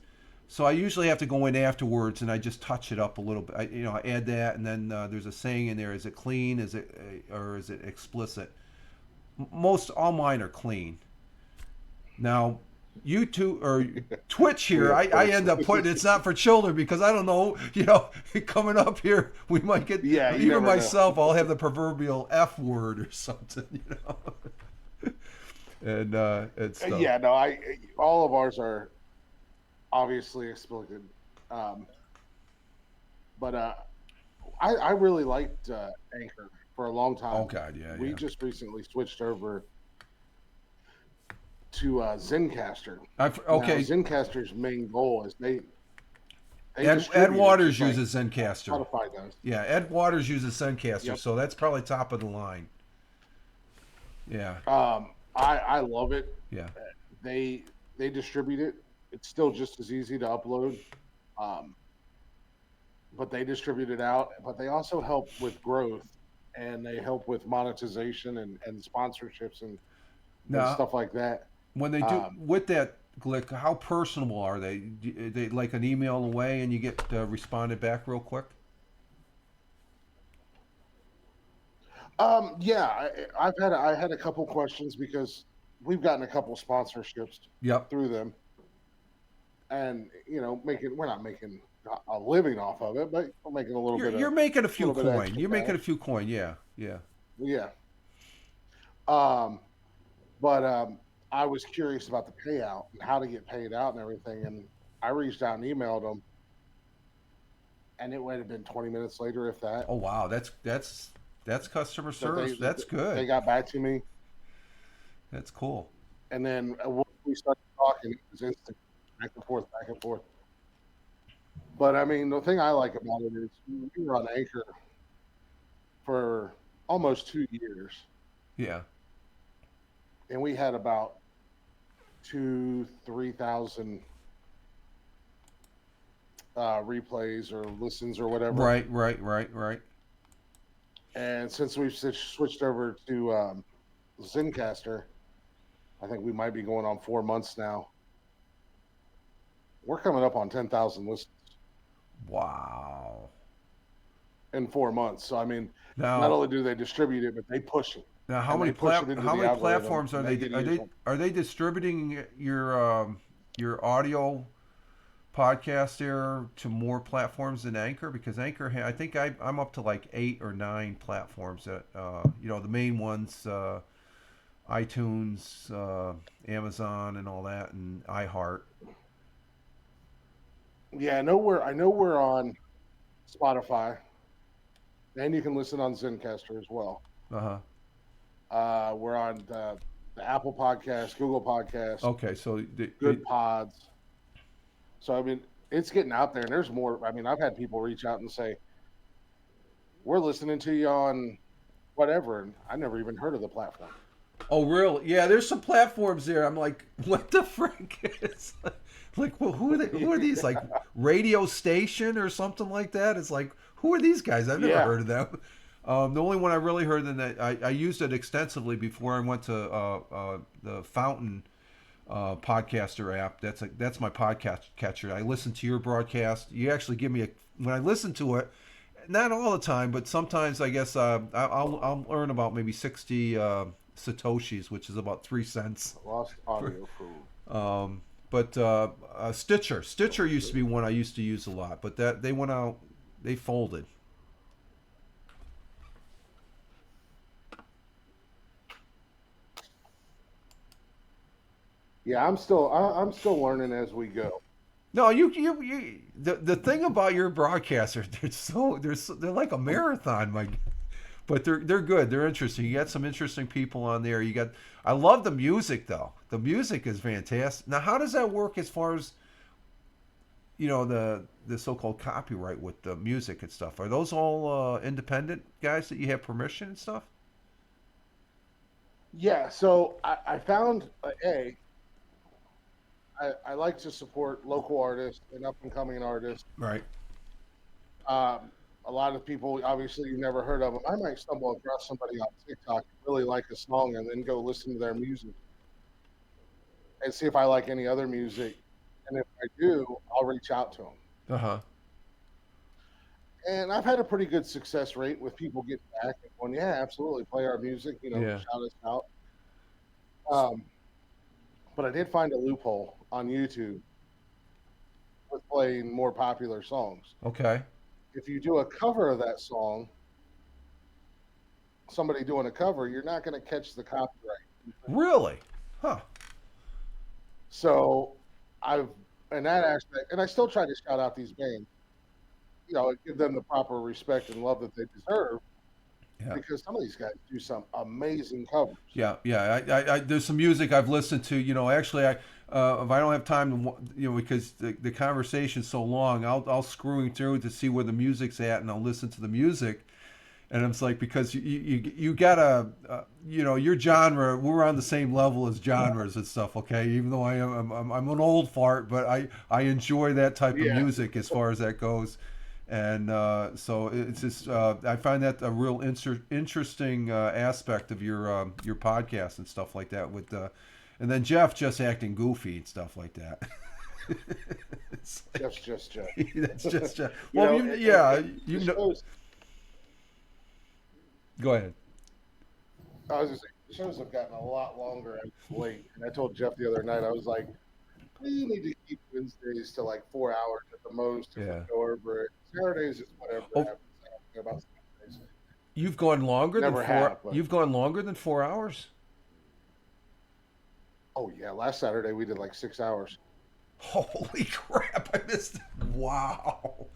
So I usually have to go in afterwards and I just touch it up a little bit. I add that, and then there's a saying in there: is it clean? Is it or is it explicit? Most all mine are clean. Now, YouTube or Twitch here, Yeah, of I course. end up putting it's not for children because I don't know, coming up here we might get Yeah, you even never know. myself, I'll have the proverbial F word or something. And stuff. Yeah, no, all of ours are obviously explicit. Um, but I really liked Anchor for a long time. Oh God, yeah, We yeah. just recently switched over to Zencaster. I've, Now, okay. Zencaster's main goal is they Ed distribute it Waters just like uses Zencaster. Spotify does. Yeah, Ed Waters uses Zencaster, Yep. so that's probably top of the line. Yeah, I love it. yeah. They distribute it. It's still just as easy to upload, um, but they distribute it out. But they also help with growth, and they help with monetization and sponsorships and Now, stuff like that. when they do Um, with that Glick, how personable are they? They like an email away and you get responded back real quick? yeah, I had a couple questions because we've gotten a couple sponsorships Yep. through them, and we're not making a living off of it, but we're making a little bit You're of making a few little bit of coin. extra You're making a cash. few coin. Yeah, yeah. Yeah. Um, but I was curious about the payout and how to get paid out and everything, and I reached out and emailed them, and it would have been 20 minutes later, if that. Oh wow, that's customer That service. That's they good. got back to me, That's cool. and then once we started talking, it was instant, back and forth, back and forth. But I mean, the thing I like about it is we were on Anchor for almost 2 years, Yeah. and we had about to 3,000 replays or listens or whatever. Right. And since we've switched over to Zencastr, I think we might be going on 4 months now. We're coming up on 10,000 listens. Wow. In 4 months. So I mean, now, not only do they distribute it, but they push it. Now, how many platforms are they distributing your audio podcast there to more platforms than Anchor? Because Anchor, I think I'm up to like 8 or 9 platforms that the main ones, iTunes, Amazon, and all that, and iHeart. Yeah, I know we're on Spotify, and you can listen on Zencastr as well. We're on the Apple Podcast, Google Podcast. Okay, so Good Pods. So I mean, it's getting out there, and there's more. I mean, I've had people reach out and say, "We're listening to you on whatever," and I never even heard of the platform. Oh, really? Yeah, there's some platforms there. I'm like, what the frick is? Like, well, who are these? Like, radio station or something like that? It's like, who are these guys? I've never heard of them. The only one I really heard, and I used it extensively before I went to the Fountain podcaster app. That's my podcast catcher. I listen to your broadcast. You actually give me when I listen to it, not all the time, but sometimes I guess I'll earn about maybe 60 Satoshis, which is about 3 cents. Lost audio food. But Stitcher used to be one I used to use a lot, but that they went out, they folded. Yeah, I'm still learning as we go. No, the thing about your broadcasters, they're like a marathon, but they're good. They're interesting. You got some interesting people on there. I love the music though. The music is fantastic. Now, how does that work as far as the so-called copyright with the music and stuff? Are those all independent guys that you have permission and stuff? Yeah. So I found I like to support local artists and up and coming artists. Right. A lot of people, obviously, you've never heard of them. I might stumble across somebody on TikTok, really like a song, and then go listen to their music and see if I like any other music. And if I do, I'll reach out to them. And I've had a pretty good success rate with people getting back and going, yeah, absolutely, play our music, shout us out. But I did find a loophole on YouTube with playing more popular songs. Okay. If you do a cover of that song, somebody doing a cover, you're not going to catch the copyright. Really? Huh. So in that aspect, and I still try to shout out these bands, give them the proper respect and love that they deserve. Yeah. Because some of these guys do some amazing covers. Yeah. I there's some music I've listened to. Actually, if I don't have time to, because the conversation's so long, I'll screwing through to see where the music's at, and I'll listen to the music. And it's like, because you gotta, your genre, we're on the same level as genres and stuff. Okay, even though I'm an old fart, but I enjoy that type of music as far as that goes. And so it's just I find that a real interesting aspect of your podcast and stuff like that. And then Jeff just acting goofy and stuff like that. Jeff's just Jeff. That's just Jeff. Well, you know. Go ahead. I was just saying, the shows have gotten a lot longer as of late. And I told Jeff the other night, I was like, we need to keep Wednesdays to like 4 hours at the most if we go over it. Saturdays is whatever happens. I don't care about Saturdays. You've gone longer than 4. You've gone longer than 4 hours. Oh yeah, last Saturday we did like 6 hours. Holy crap! I missed it. Wow.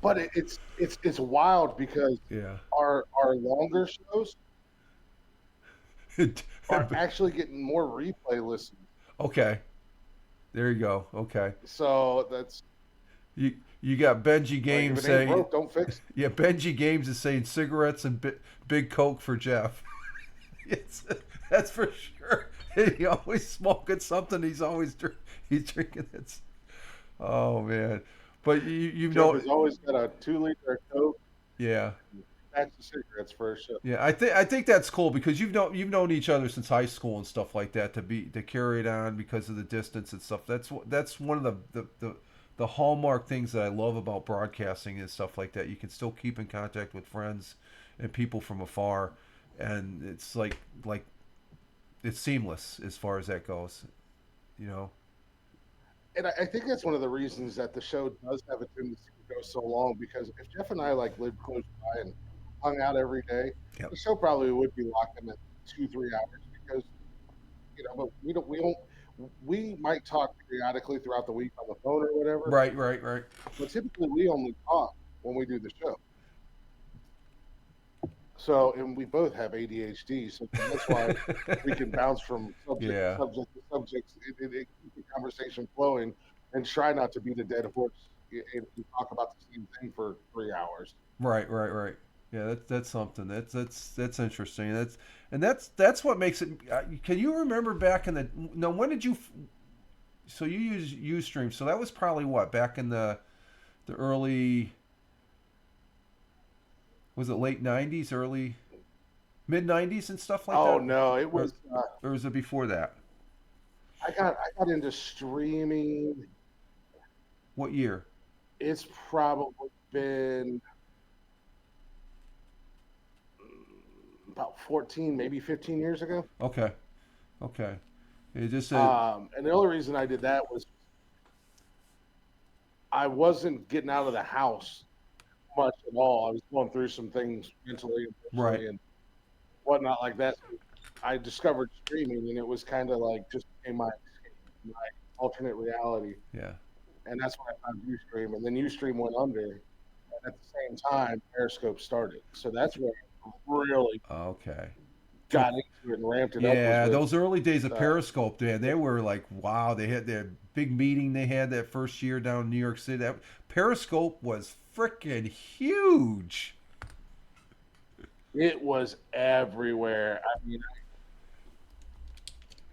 But it's wild because our longer shows are actually getting more replay listens. Okay. There you go. Okay. So that's you got Benji Games if it saying, ain't broke, don't fix it. Yeah, Benji Games is saying cigarettes and Big Coke for Jeff. That's for sure. He always smoking something. He's drinking it. Oh man, but you Jeff know, has always got a 2 liter of Coke yeah. and packs of cigarettes for a show. Yeah, I think that's cool because you've known each other since high school and stuff like that to carry it on because of the distance and stuff. That's one of the hallmark things that I love about broadcasting and stuff like that. You can still keep in contact with friends and people from afar, and it's like it's seamless as far as that goes. You know. And I think that's one of the reasons that the show does have a tendency to go so long, because if Jeff and I like lived close by and hung out every day, Yep. the show probably would be locked in at 2 3 hours, because but we might talk periodically throughout the week on the phone or whatever, Right. Right. Right. but typically we only talk when we do the show. So, and we both have ADHD, so that's why we can bounce from subject to Yeah. subject to subject, it keep the conversation flowing, and try not to beat a dead horse and talk about the same thing for 3 hours. Right, right, right. Yeah, that's something. That's interesting. That's what makes it. Can you remember back in the? No, when did you? So you use UStream. So that was probably what back in the early. Was it late '90s, early mid '90s, and stuff like Oh that, no, it or was. or was it before that? I got into streaming. What year? It's probably been about 14, maybe 15 years ago. Okay, okay. It just And the only reason I did that was I wasn't getting out of the house much at all. I was going through some things mentally, right. emotionally, and whatnot like that. So I discovered streaming, and it was kind of like just became my alternate reality, Yeah. and that's when I found UStream, and then UStream went under, and at the same time Periscope started. So that's where I really Okay. got into it and ramped it up. Was Yeah, with those early days of uh, Periscope, man, they were like, wow. They had their big meeting they had that first year down in New York City. That Periscope was freaking huge. it was everywhere. I mean,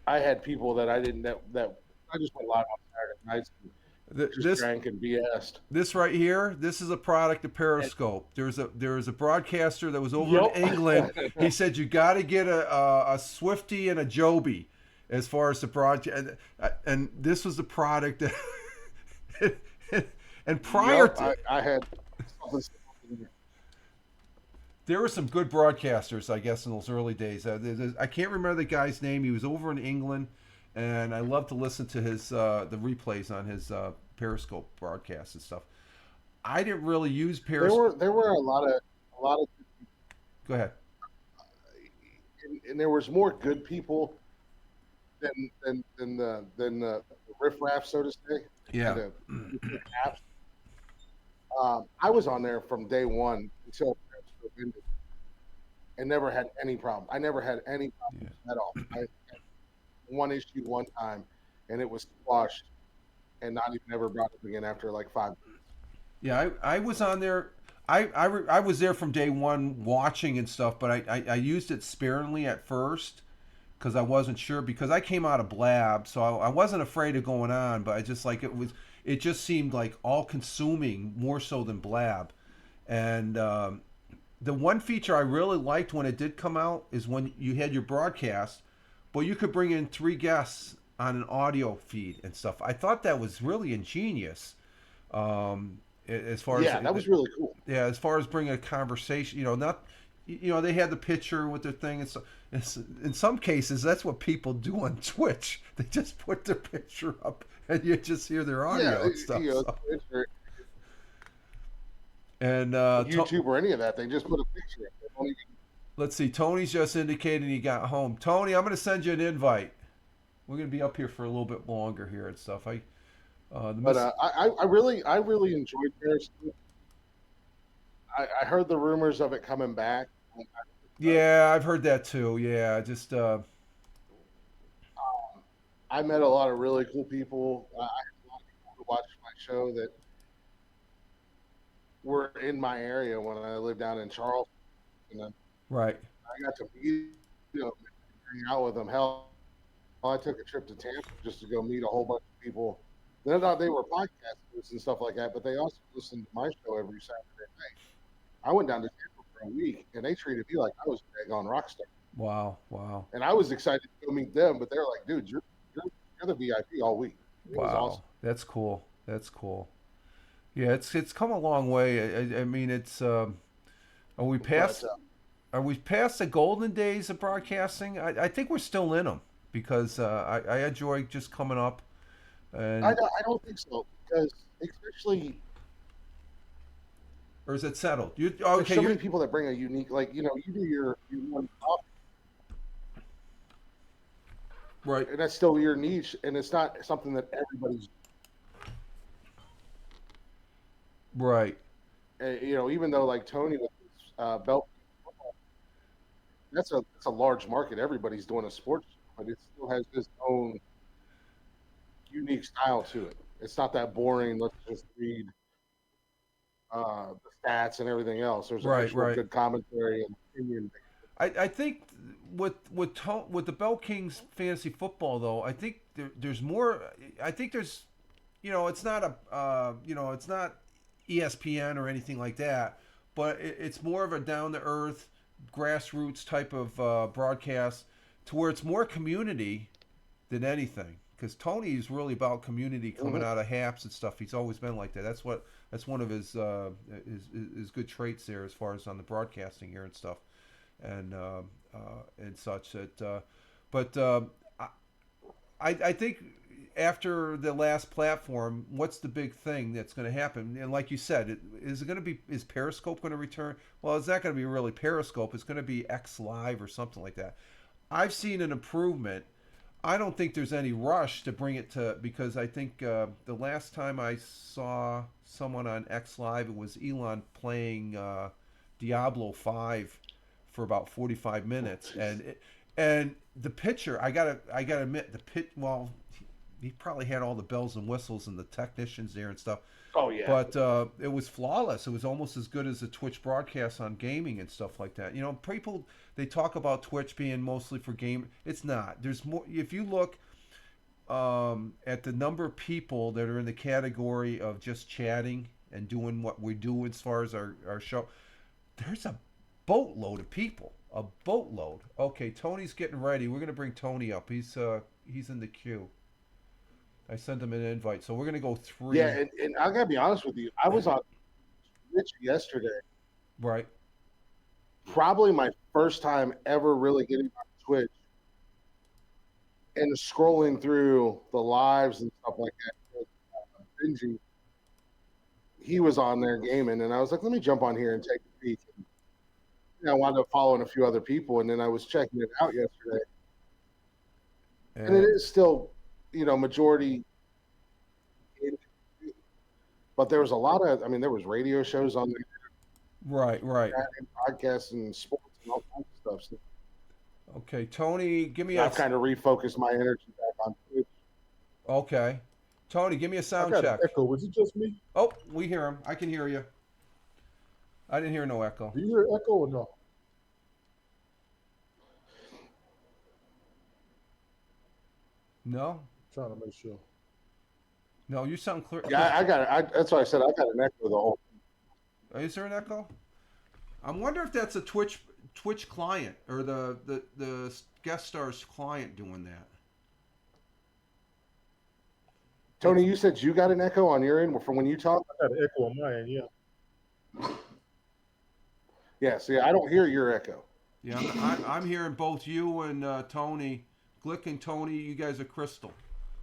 I had people that I didn't that I just went live on Saturday nights and just This drank and BS'd. this right here, this is a product of And, Periscope. There was a broadcaster that was over in yep. England. He said you got to get a Swifty and a Joby as far as the broadcast, and this was the product. And prior Yep, to I had something. there were some good broadcasters, I guess, in those early days. I can't remember the guy's name. He was over in England, and I love to listen to his the replays on his Periscope broadcasts and stuff. I didn't really use Periscope. There were a lot of, Go ahead. and there was more good people than the riffraff, so to say, Yeah. kind of apps. I was on there from day one until Periscope ended, and never had any problem. I never had any Yeah. problems at all. I had one issue one time, and it was squashed, and not even ever brought up again after like 5 minutes. Yeah, I was on there. I was there from day one watching and stuff, but I used it sparingly at first because I wasn't sure because I came out of Blab, so I wasn't afraid of going on, but I just like it just seemed like all consuming more so than Blab. And the one feature I really liked when it did come out is when you had your broadcast, but you could bring in three guests on an audio feed and stuff. I thought that was really ingenious. As far Yeah, that as was really cool. yeah, as far as bringing a conversation, not they had the picture with their thing, and so in some cases that's what people do on Twitch. They just put their picture up, and you just hear their Yeah, audio and stuff. So. Twitch or And YouTube or any of that, they just put a picture up. They don't even. let's see, Tony's just indicated he got home. Tony, I'm going to send you an invite. We're going to be up here for a little bit longer here and stuff. The But miss- I really enjoyed Periscope. I heard the rumors of it coming back. yeah, I've heard that too. Yeah, just I met a lot of really cool people. I had a lot of people who watched my show that were in my area when I lived down in Charleston, and then right. I got to meet them, hang out with them. Hell, I took a trip to Tampa just to go meet a whole bunch of people. They thought they were podcasters and stuff like that, but they also listened to my show every Saturday night. I went down to Tampa for a week, and they treated me like I was a daggone rock star. Wow, wow. And I was excited to go meet them, but they're like, "Dude, you're the VIP all week." It was Wow, awesome. that's cool. That's cool. Yeah, it's come a long way. I mean, it's are we But past are we past the golden days of broadcasting? I think we're still in them because I enjoy just coming up and I don't think so because especially or is it settled? You there's okay? so You're many people that bring a unique, like you do your one topic, right, and that's still your niche, and it's not something that everybody's. right, Even though like Tony with his, belt, that's a large market. Everybody's doing a sports, but it still has its own unique style to it. It's not that boring. Let's just read the stats and everything else. There's right, actual right. good commentary and opinion. I think with the Bell Kings fantasy football though, I think there's more. I think there's, it's not a it's not ESPN or anything like that, but it's more of a down to earth, grassroots type of broadcast to where it's more community than anything. Because Tony's really about community coming Mm-hmm. out of Haps and stuff. He's always been like that. That's one of his good traits there as far as on the broadcasting here and stuff and such. But I think after the last platform, what's the big thing that's going to happen? And like you said, is it going to be is Periscope going to return? Well, it's not going to be really Periscope. It's going to be X Live or something like that. I've seen an improvement. I don't think there's any rush to bring it to because I think the last time I saw someone on X Live, it was Elon playing Diablo 5 for about 45 minutes, and the pitcher, I gotta admit, the pit. Well, he probably had all the bells and whistles and the technicians there and stuff, Oh yeah. but it was flawless. It was almost as good as the Twitch broadcast on gaming and stuff like that. People they talk about Twitch being mostly for game. It's not. There's more. If you look at the number of people that are in the category of just chatting and doing what we do as far as our show, there's a boatload of people. A boatload. Okay, Tony's getting ready. We're gonna bring Tony up. He's in the queue. I sent him an invite, so we're gonna go Yeah, three. and I gotta be honest with you. I was on Twitch yesterday. Right. Probably my first time ever really getting on Twitch and scrolling through the lives and stuff like that. Benji, he was on there gaming, and I was like, let me jump on here and take a peek. And I wound up following a few other people, and then I was checking it out yesterday, and it is still, majority. But there was a lot of, I mean, there was radio shows on there, Right, right. and podcasts and sports and all kinds of stuff. So Okay, Tony, give me a. I've kind of refocused my energy back on Twitch. Okay, Tony, give me a I sound got check. an echo. Was it just me? Oh, we hear him. I can hear you. I didn't hear no echo. Do you hear echo or no? No, Trying to make sure. no, you sound clear. Yeah, I got it. That's why I said I got an echo the whole. Is there an echo? I wonder if that's a Twitch client or the guest stars client doing that. Tony, you said you got an echo on your end from when you talk. I got an echo on my end, yeah. Yeah, see, I don't hear your echo. Yeah, I'm hearing both you and Tony, Glick and Tony. You guys are crystal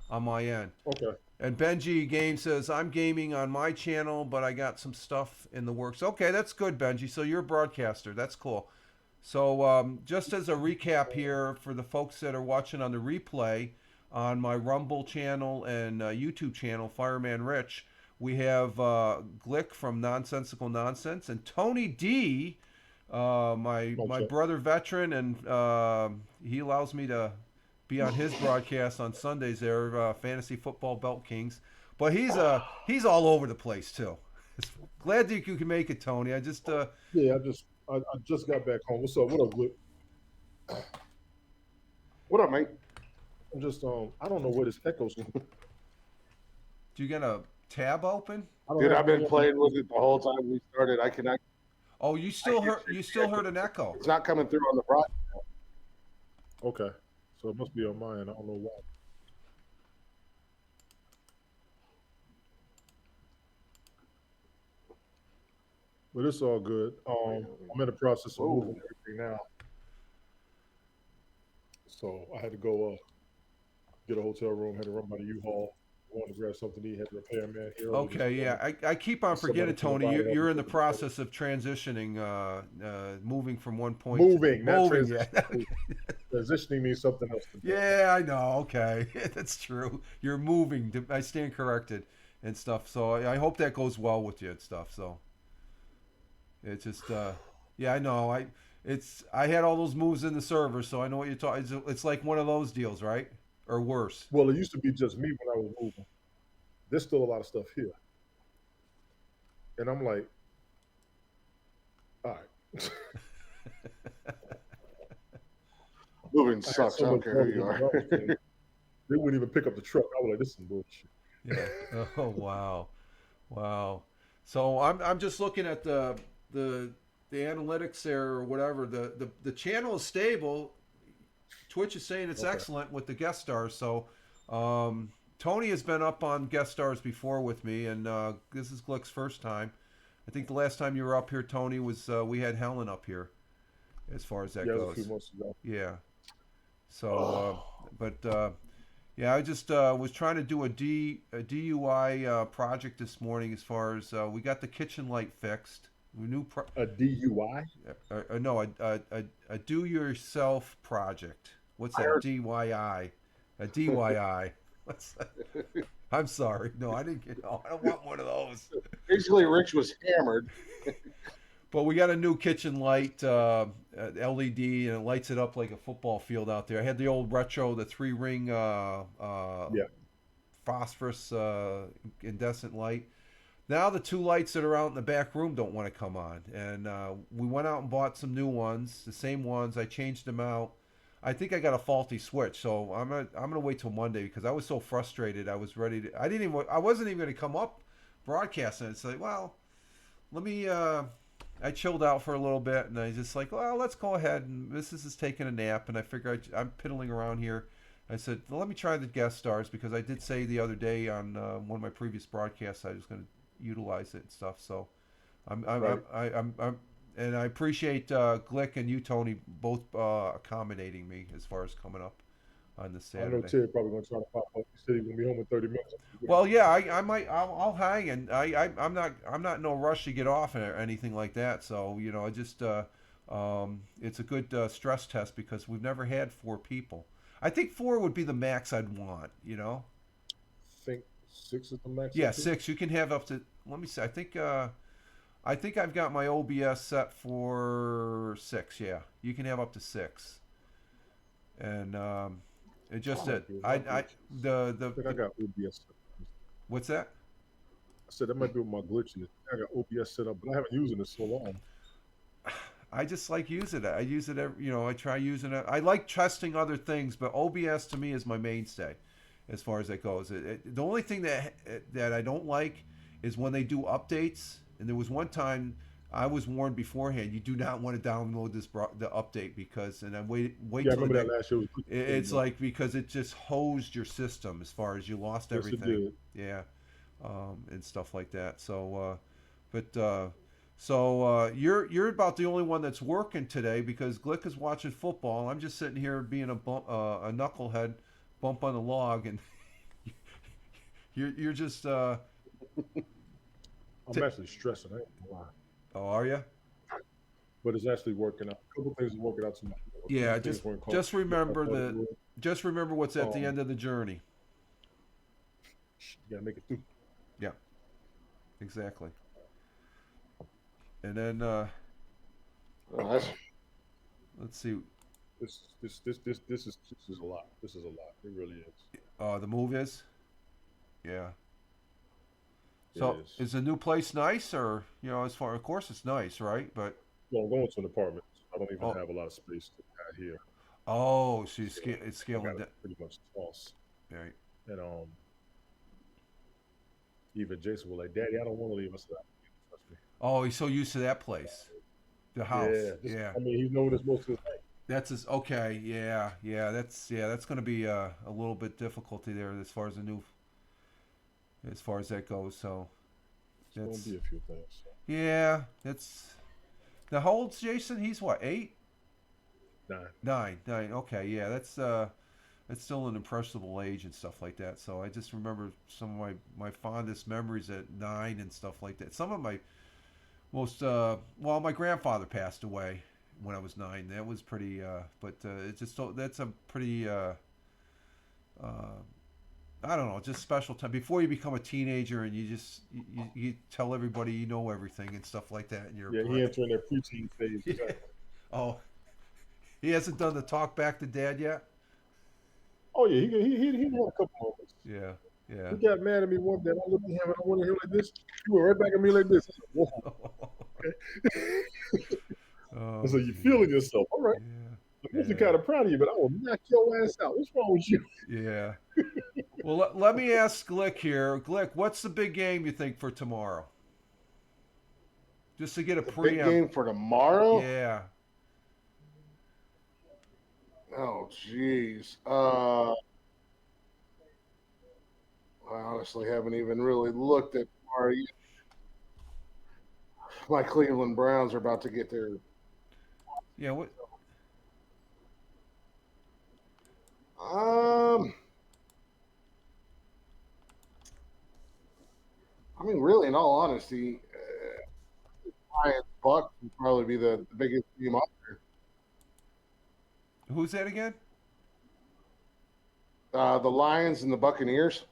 on my end. Okay. And Benji Game says, I'm gaming on my channel, but I got some stuff in the works. Okay, that's good, Benji. So you're a broadcaster. That's cool. So just as a recap here for the folks that are watching on the replay on my Rumble channel and YouTube channel, Fireman Rich, we have Glick from Nonsensical Nonsense and Tony D, my brother veteran, and he allows me to be on his broadcast on Sundays there, Fantasy Football Belt Kings. But he's all over the place too. Glad that you can make it, Tony. I just Yeah, I just got back home. What's up? What up, Whip? What up, mate? I'm just I don't know where this echoes. Do you got a tab open? Dude, I've been playing with it the whole time we started. I cannot. Oh, you still heard an echo. It's not coming through on the broadcast. Okay, so it must be on mine. I don't know why. But it's all good. I'm in the process of moving everything now, so I had to go get a hotel room. Had to run by the U-Haul. Wanted to grab something to eat. Had the repairman here. Okay, yeah. I keep on forgetting, Tony. You're in the process of transitioning, moving from one point. Moving, yeah. Transitioning means something else. Yeah, I know. Okay, that's true. You're moving. I stand corrected and stuff. So I hope that goes well with you and stuff. So it's just, yeah, I know. I had all those moves in the server, so I know what you're talking. It's like one of those deals, right? Or worse. Well, it used to be just me when I was moving. There's still a lot of stuff here, and I'm like, all right. Moving sucks. I don't care who you are. They wouldn't even pick up the truck. I was like, this is some bullshit. Yeah. Oh wow. So I'm just looking at the analytics there or whatever. The channel is stable. Twitch is saying it's excellent with the guest stars. So Tony has been up on guest stars before with me, and this is Glick's first time. I think the last time you were up here, Tony, was we had Helen up here. As far as that goes, a few months ago. Yeah. So, yeah, I just was trying to do a DUI project this morning. As far as we got the kitchen light fixed. A DUI? No, a do-yourself project. What's that? DYI. A DYI. What's that? I'm sorry. No, I didn't get. No, I don't want one of those. Basically, Rich was hammered. But we got a new kitchen light, LED, and it lights it up like a football field out there. I had the old retro, the 3-ring phosphorus incandescent light. Now the 2 lights that are out in the back room don't want to come on, and we went out and bought some new ones, the same ones. I changed them out. I think I got a faulty switch, so I'm gonna wait till Monday because I was so frustrated. I was ready to. I wasn't even gonna come up broadcasting. It's like, well, let me. I chilled out for a little bit, and I just like, well, let's go ahead. And Mrs. is taking a nap, and I figure I'm piddling around here. I said, well, let me try the guest stars because I did say the other day on one of my previous broadcasts I was going to utilize it and stuff. So, and I appreciate Glick and you, Tony, both accommodating me as far as coming up on this Saturday. I know Ted probably going to try to pop up. He said he's going to be home in 30 minutes. Well, yeah, I might. I'll hang, and I'm not in no rush to get off or anything like that. So I just it's a good stress test because we've never had 4 people. I think 4 would be the max I'd want. I think 6 is the max. Yeah, 6. You can have up to. Let me see. I think I've got my OBS set for 6. Yeah, you can have up to 6. And it just said I think I got OBS. What's that? I said that might be what my glitch is. I got OBS set up, but I haven't used it in so long. I just like using it. I use it every, I try using it. I like testing other things, but OBS to me is my mainstay as far as that goes. The only thing that I don't like is when they do updates. And there was one time I was warned beforehand, you do not want to download the update because, and I wait I till remember that last year. It's like because it just hosed your system as far as you lost everything. Yeah, and stuff like that. So, so you're about the only one that's working today because Glick is watching football. I'm just sitting here being a knucklehead, bump on the log, and you're just. I'm actually stressing. I ain't gonna lie. Oh, are you? But it's actually working out. A couple things are working out to me. Yeah, just remember what's at the end of the journey. You gotta make it through. Yeah, exactly. And then let's see. This is a lot. This is a lot. It really is. The move is. Yeah. So is the new place nice, or as far? Of course, it's nice, right? But I'm going to an apartment. I don't even have a lot of space to have here. Oh, so So it's I got scaling to down. pretty much toss. Right. And even Jason was like, "Daddy, I don't want to leave." I said, "Trust me." Oh, he's so used to that place, the house. Yeah, just Yeah. I mean, he's known this most of his life. That's his. Okay. Yeah. Yeah. That's going to be a little bit difficulty there as far as the new, as far as that goes. So It's going to that's be a few things. So. yeah. That's now. How old's Jason? He's what, 8, Nah, 9, 9. Okay. Yeah. That's still an impressionable age and stuff like that. So I just remember some of my fondest memories at 9 and stuff like that. Some of my most well, my grandfather passed away when I was 9. That was pretty. But it's just that's a pretty. Uh, I don't know, just special time before you become a teenager and you just you tell everybody you know everything and stuff like that. And you're yeah, he entering that preteen phase. yeah. Exactly. Oh, he hasn't done the talk back to dad yet. Oh yeah, he had a couple moments. Yeah, yeah. He got mad at me one day. I looked at him and I went at him like this. He went right back at me like this. I said, "Whoa." Okay. I Oh, said, "You feeling yourself? All right. yeah, I'm actually yeah, kind of proud of you, but I will knock your ass out. What's wrong with you?" yeah. Well, let me ask Glick here. Glick, what's the big game you think for tomorrow? Just to get a The big preempt. game for tomorrow. Yeah. Oh, jeez. I honestly haven't even really looked at tomorrow yet. My Cleveland Browns are about to get their. Yeah. What? Um, I mean, really, in all honesty, Lions Bucks would probably be the biggest team up there. Who's that again? The Lions and the Buccaneers.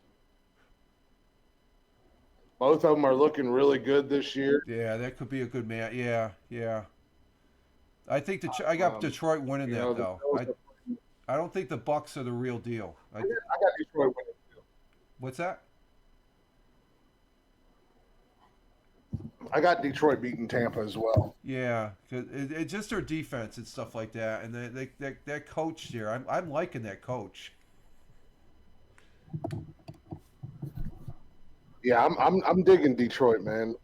Both of them are looking really good this year. Yeah, that could be a good man. Yeah, yeah. I think I got Um, Detroit winning you that know, the though. Bills I don't think the Bucks are the real deal. I got Detroit winning too. What's that? I got Detroit beating Tampa as well. Yeah, 'cause it's just their defense and stuff like that, and that coach there. I'm liking that coach. Yeah, I'm digging Detroit, man.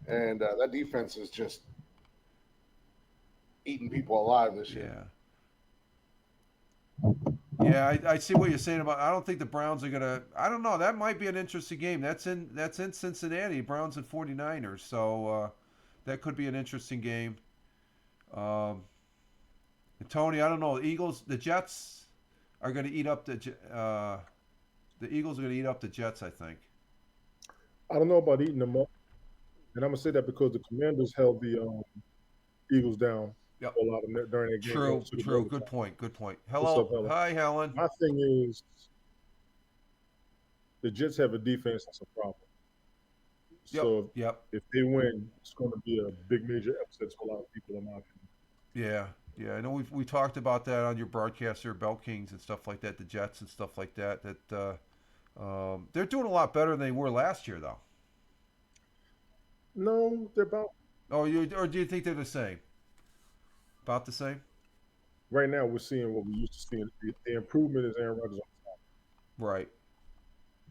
And that defense is just eating people alive this year. Yeah. Yeah, I see what you're saying about. I don't think the Browns are gonna. I don't know. That might be an interesting game. That's in Cincinnati, Browns and 49ers. So that could be an interesting game. Um, and Tony, I don't know. The Jets are going to eat up the Eagles are going to eat up the Jets. I think. I don't know about eating them up, and I'm gonna say that because the Commanders held the Eagles down Yep. a lot of during that game. True. True. Good point. Good point. What's up, Hello. Helen? Hi, Helen. My thing is, the Jets have a defense that's a problem. Yep. So Yep. if they win, it's going to be a big major upset to a lot of people, in my opinion. Yeah. Yeah. I know we talked about that on your broadcast there, Bell Kings and stuff like that, the Jets and stuff like that. They're doing a lot better than they were last year, though. No, they're about Or do you think they're the same? About the same? right now. We're seeing what we used to see. The improvement is Aaron Rodgers. Right.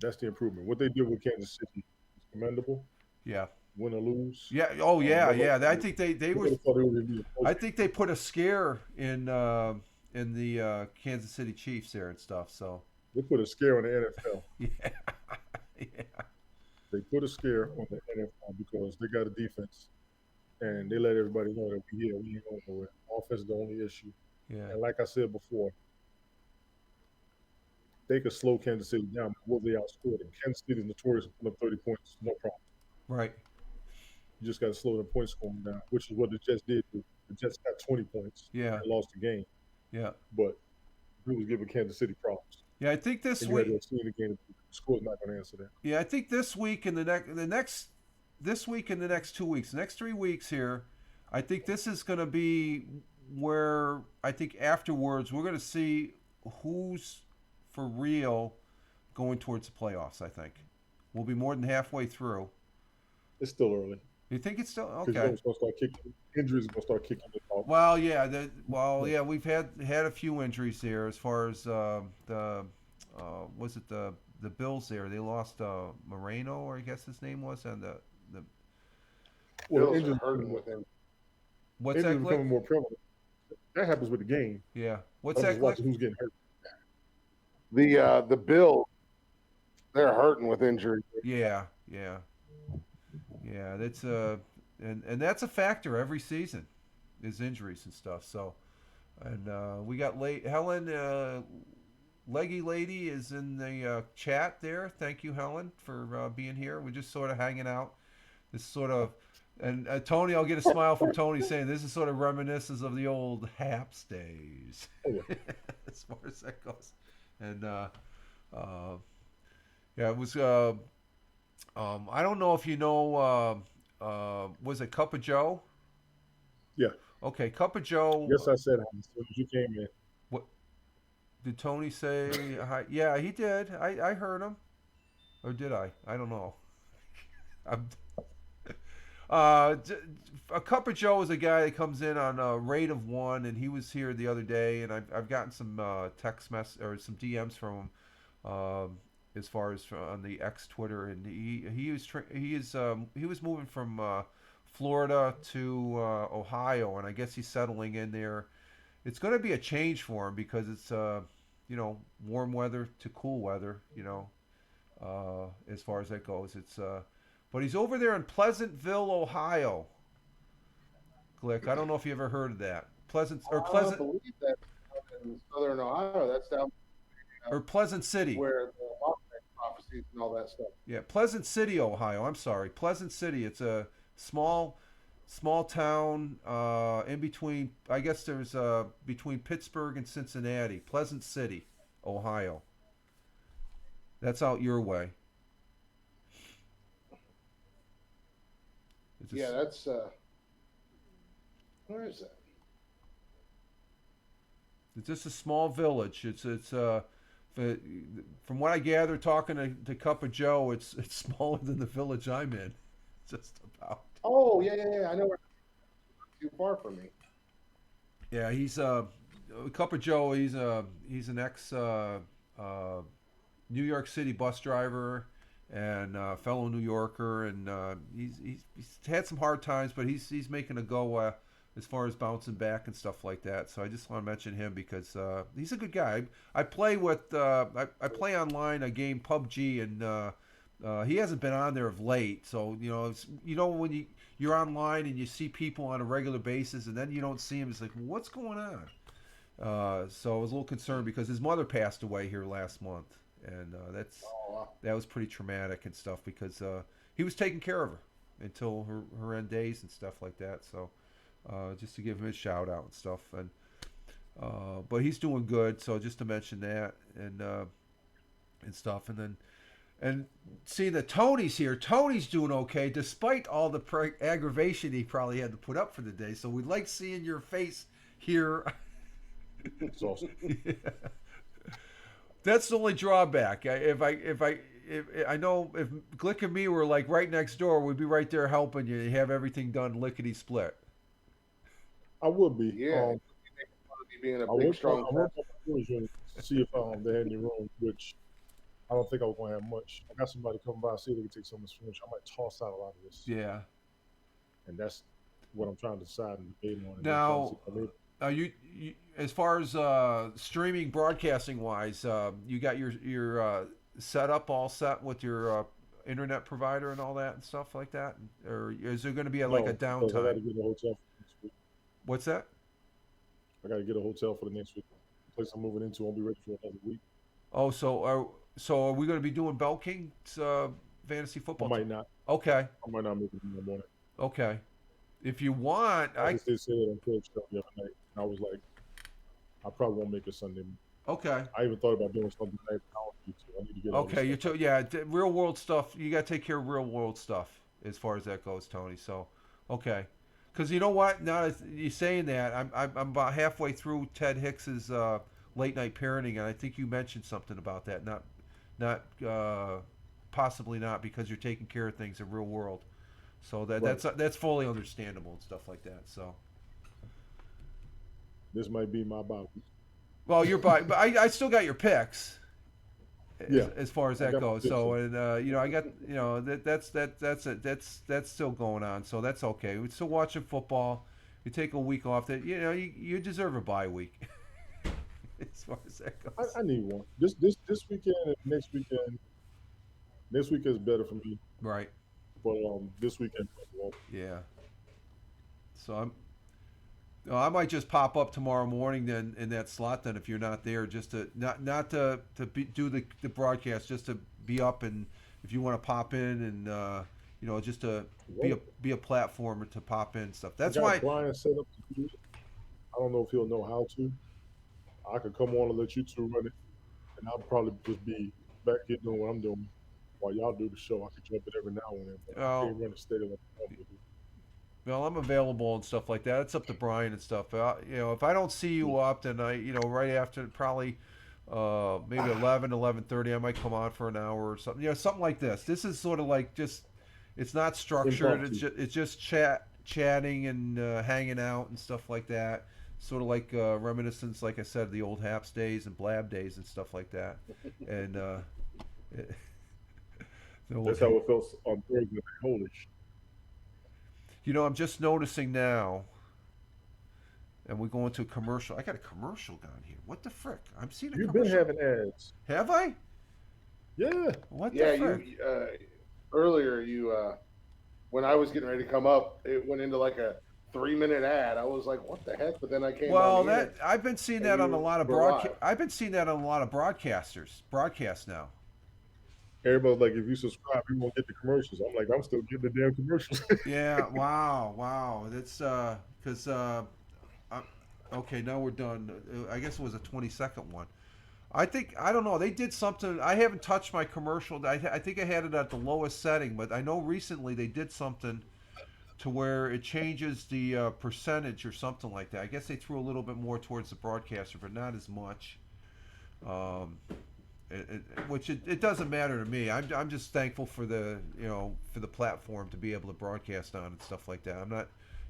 That's the improvement. What they did with Kansas City is commendable. Yeah. Win or lose. Yeah. Oh yeah. Nobody, Yeah. I think they were. thought they would be I think they put a scare in the Kansas City Chiefs there and stuff. So. They put a scare on the NFL. Yeah. Yeah. They put a scare on the NFL because they got a defense, and they let everybody know that we ain't going nowhere. Offense is the only issue. Yeah. And like I said before, they could slow Kansas City down, but what they outscored them. Kansas City is notorious for putting up 30 points, no problem. Right. You just got to slow the point scoring down, which is what the Jets did. The Jets got 20 points Yeah. and lost the game, Yeah. but we was giving Kansas City problems. Yeah. I think this And you had week. to see the game. The score's not going to answer that. Yeah. I think this week and this week and the next 2 weeks, the next 3 weeks here, I think this is going to be where I think afterwards we're going to see who's for real going towards the playoffs. I think we'll be more than halfway through. It's still early. You think it's still because okay? it's gonna start kicking. Injuries are gonna start kicking it off. Well, yeah, yeah, we've had a few injuries there as far as the was it the Bills there? They lost Moreno, or I guess his name was, and the Well, Bills are injuries hurting with him. what's injuries that, Glick? becoming more prevalent. That happens with the game. Yeah, what's I'm that, just Glick? watching who's getting hurt. The Bills, they're hurting with injury. Yeah, yeah, yeah. That's and that's a factor every season, is injuries and stuff. So, and we got late Helen. Leggy Lady is in the chat there. Thank you, Helen, for being here. We're just sort of hanging out. This sort of, and Tony, I'll get a smile from Tony saying this is sort of reminiscence of the old Haps days, Oh, yeah. as far as that goes. And uh, yeah, it was. I don't know if you know. Was it Cup of Joe? Yeah. Okay, Cup of Joe. Yes, I said as soon as you came in. What did Tony say? Hi? Yeah, he did. I heard him, or did I? I don't know. I'm, a Cup of Joe is a guy that comes in on a rate of one, and he was here the other day, and I've gotten some text mess or some DMs from him, as far as on the X Twitter, and he was moving from Florida to Ohio, and I guess he's settling in there. It's going to be a change for him because it's warm weather to cool weather, as far as that goes. But he's over there in Pleasantville, Ohio. Glick, I don't know if you ever heard of that. I believe that's in Southern Ohio. That's down or Pleasant City, where the Lockback prophecies and all that stuff. Yeah, Pleasant City, Ohio. I'm sorry, Pleasant City. It's a small town in between. I guess there's between Pittsburgh and Cincinnati. Pleasant City, Ohio. That's out your way. Yeah, that's where is that? It's just a small village. From what I gather, talking to Cup of Joe, it's smaller than the village I'm in. Just about. Oh yeah. I know where. Too far from me. Yeah, he's Cup of Joe. He's an ex New York City bus driver and fellow New Yorker, and he's had some hard times, but he's making a go as far as bouncing back and stuff like that. So I just want to mention him because he's a good guy. I play with I play online a game PUBG, and he hasn't been on there of late. So when you're online and you see people on a regular basis, and then you don't see him, it's like, what's going on? So I was a little concerned because his mother passed away here last month, and that was pretty traumatic and stuff because he was taking care of her until her end days and stuff like that. So just to give him a shout out and stuff, and but he's doing good. So just to mention that and stuff, and then. And see that Tony's here. Tony's doing okay despite all the aggravation he probably had to put up for the day. So we like seeing your face here. It's awesome. Yeah. That's the only drawback. If I know if Glick and me were like right next door, we'd be right there helping you have everything done lickety split. I would be. Yeah. Being a big, strong. I went to see if they had any room, which I don't think I was going to have much. I got somebody coming by, see if they can take some of this finish. I might toss out a lot of this. Yeah. And that's what I'm trying to decide and debate on. Now, you as far as streaming, broadcasting wise, you got your setup all set with your internet provider and all that and stuff like that, or is there going to be like a downtime? I got to get a hotel for next week. What's that? I got to get a hotel for the next week. The place I'm moving into won't be ready for another week. Oh, so are we going to be doing Bell King's fantasy football? I might not. Okay. I might not make it in the morning. Okay. If you want, I just did say that on Coach the other night, and I was like, I probably won't make it Sunday. Okay. I even thought about doing something tonight. I need to get. Okay, real world stuff. You got to take care of real world stuff as far as that goes, Tony. So, okay. Because you know what? Now that you're saying that, I'm about halfway through Ted Hicks's late night parenting, and I think you mentioned something about that. Not possibly not because you're taking care of things in real world. So Right. that's fully understandable and stuff like that. So. This might be my bye week. Well, you're by, but I still got your picks Yeah, as far as I that got my goes. picks So, in. and I got that's still going on. So that's okay. We're still watching football. You take a week off. That you deserve a bye week. As far as that goes. I need one. This weekend and next weekend. Next weekend is better for me, Right. but this weekend won't. Yeah. So I might just pop up tomorrow morning then in that slot then if you're not there, just to not do the broadcast, just to be up, and if you want to pop in and just to be a platform to pop in stuff. I That's got why. Brian set up to do it. I don't know if he'll know how to. I could come on and let you two run it, and I'll probably just be back here doing what I'm doing while y'all do the show. I could jump it every now and then, but I Well, can't run it steady like I normally do. well, I'm available and stuff like that. It's up to Brian and stuff. If I don't see you up, then right after probably maybe 11:30, I might come on for an hour or something. Something like this. This is sort of like just, it's not structured. Impromptu. It's just chatting and hanging out and stuff like that. Sort of like reminiscence, like I said, the old Haps days and Blab days and stuff like that. And That's how it felt on Thursday night. Holy shit. I'm just noticing now, and we're going to a commercial. I got a commercial down here. What the frick? I'm seeing a You've been commercial. having ads. Have I? Yeah. What Yeah, the frick? you earlier when I was getting ready to come up, it went into like a 3-minute ad. I was like, "What the heck?" But then I came Well, on the air, I've been seeing and that on a you lot of were live. I've been seeing that on a lot of broadcasts now. Everybody's like, if you subscribe, you won't get the commercials. I'm like, I'm still getting the damn commercials. Yeah. Wow. That's because okay. Now we're done. I guess it was a 20-second one. I don't know. They did something. I haven't touched my commercial. I think I had it at the lowest setting, but I know recently they did something to where it changes the percentage or something like that. I guess they threw a little bit more towards the broadcaster, but not as much. Which it doesn't matter to me. I'm just thankful for the for the platform to be able to broadcast on and stuff like that. I'm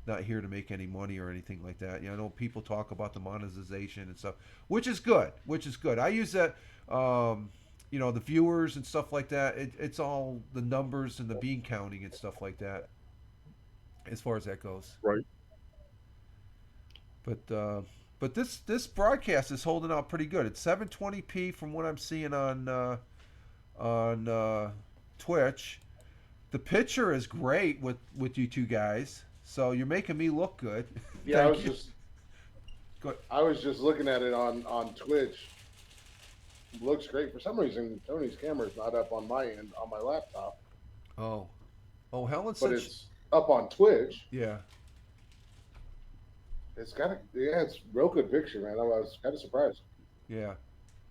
not here to make any money or anything like that. I know people talk about the monetization and stuff, which is good. I use that. The viewers and stuff like that. It's all the numbers and the bean counting and stuff like that, as far as that goes. Right. But this broadcast is holding out pretty good. It's 720p from what I'm seeing on Twitch. The picture is great with you two guys. So you're making me look good. Yeah, Thank you. I was just looking at it on Twitch. It looks great. For some reason, Tony's camera's not up on my end on my laptop, Oh, Helen but said. it's up on Twitch. Yeah. It's a real good picture, man. I was kind of surprised. Yeah.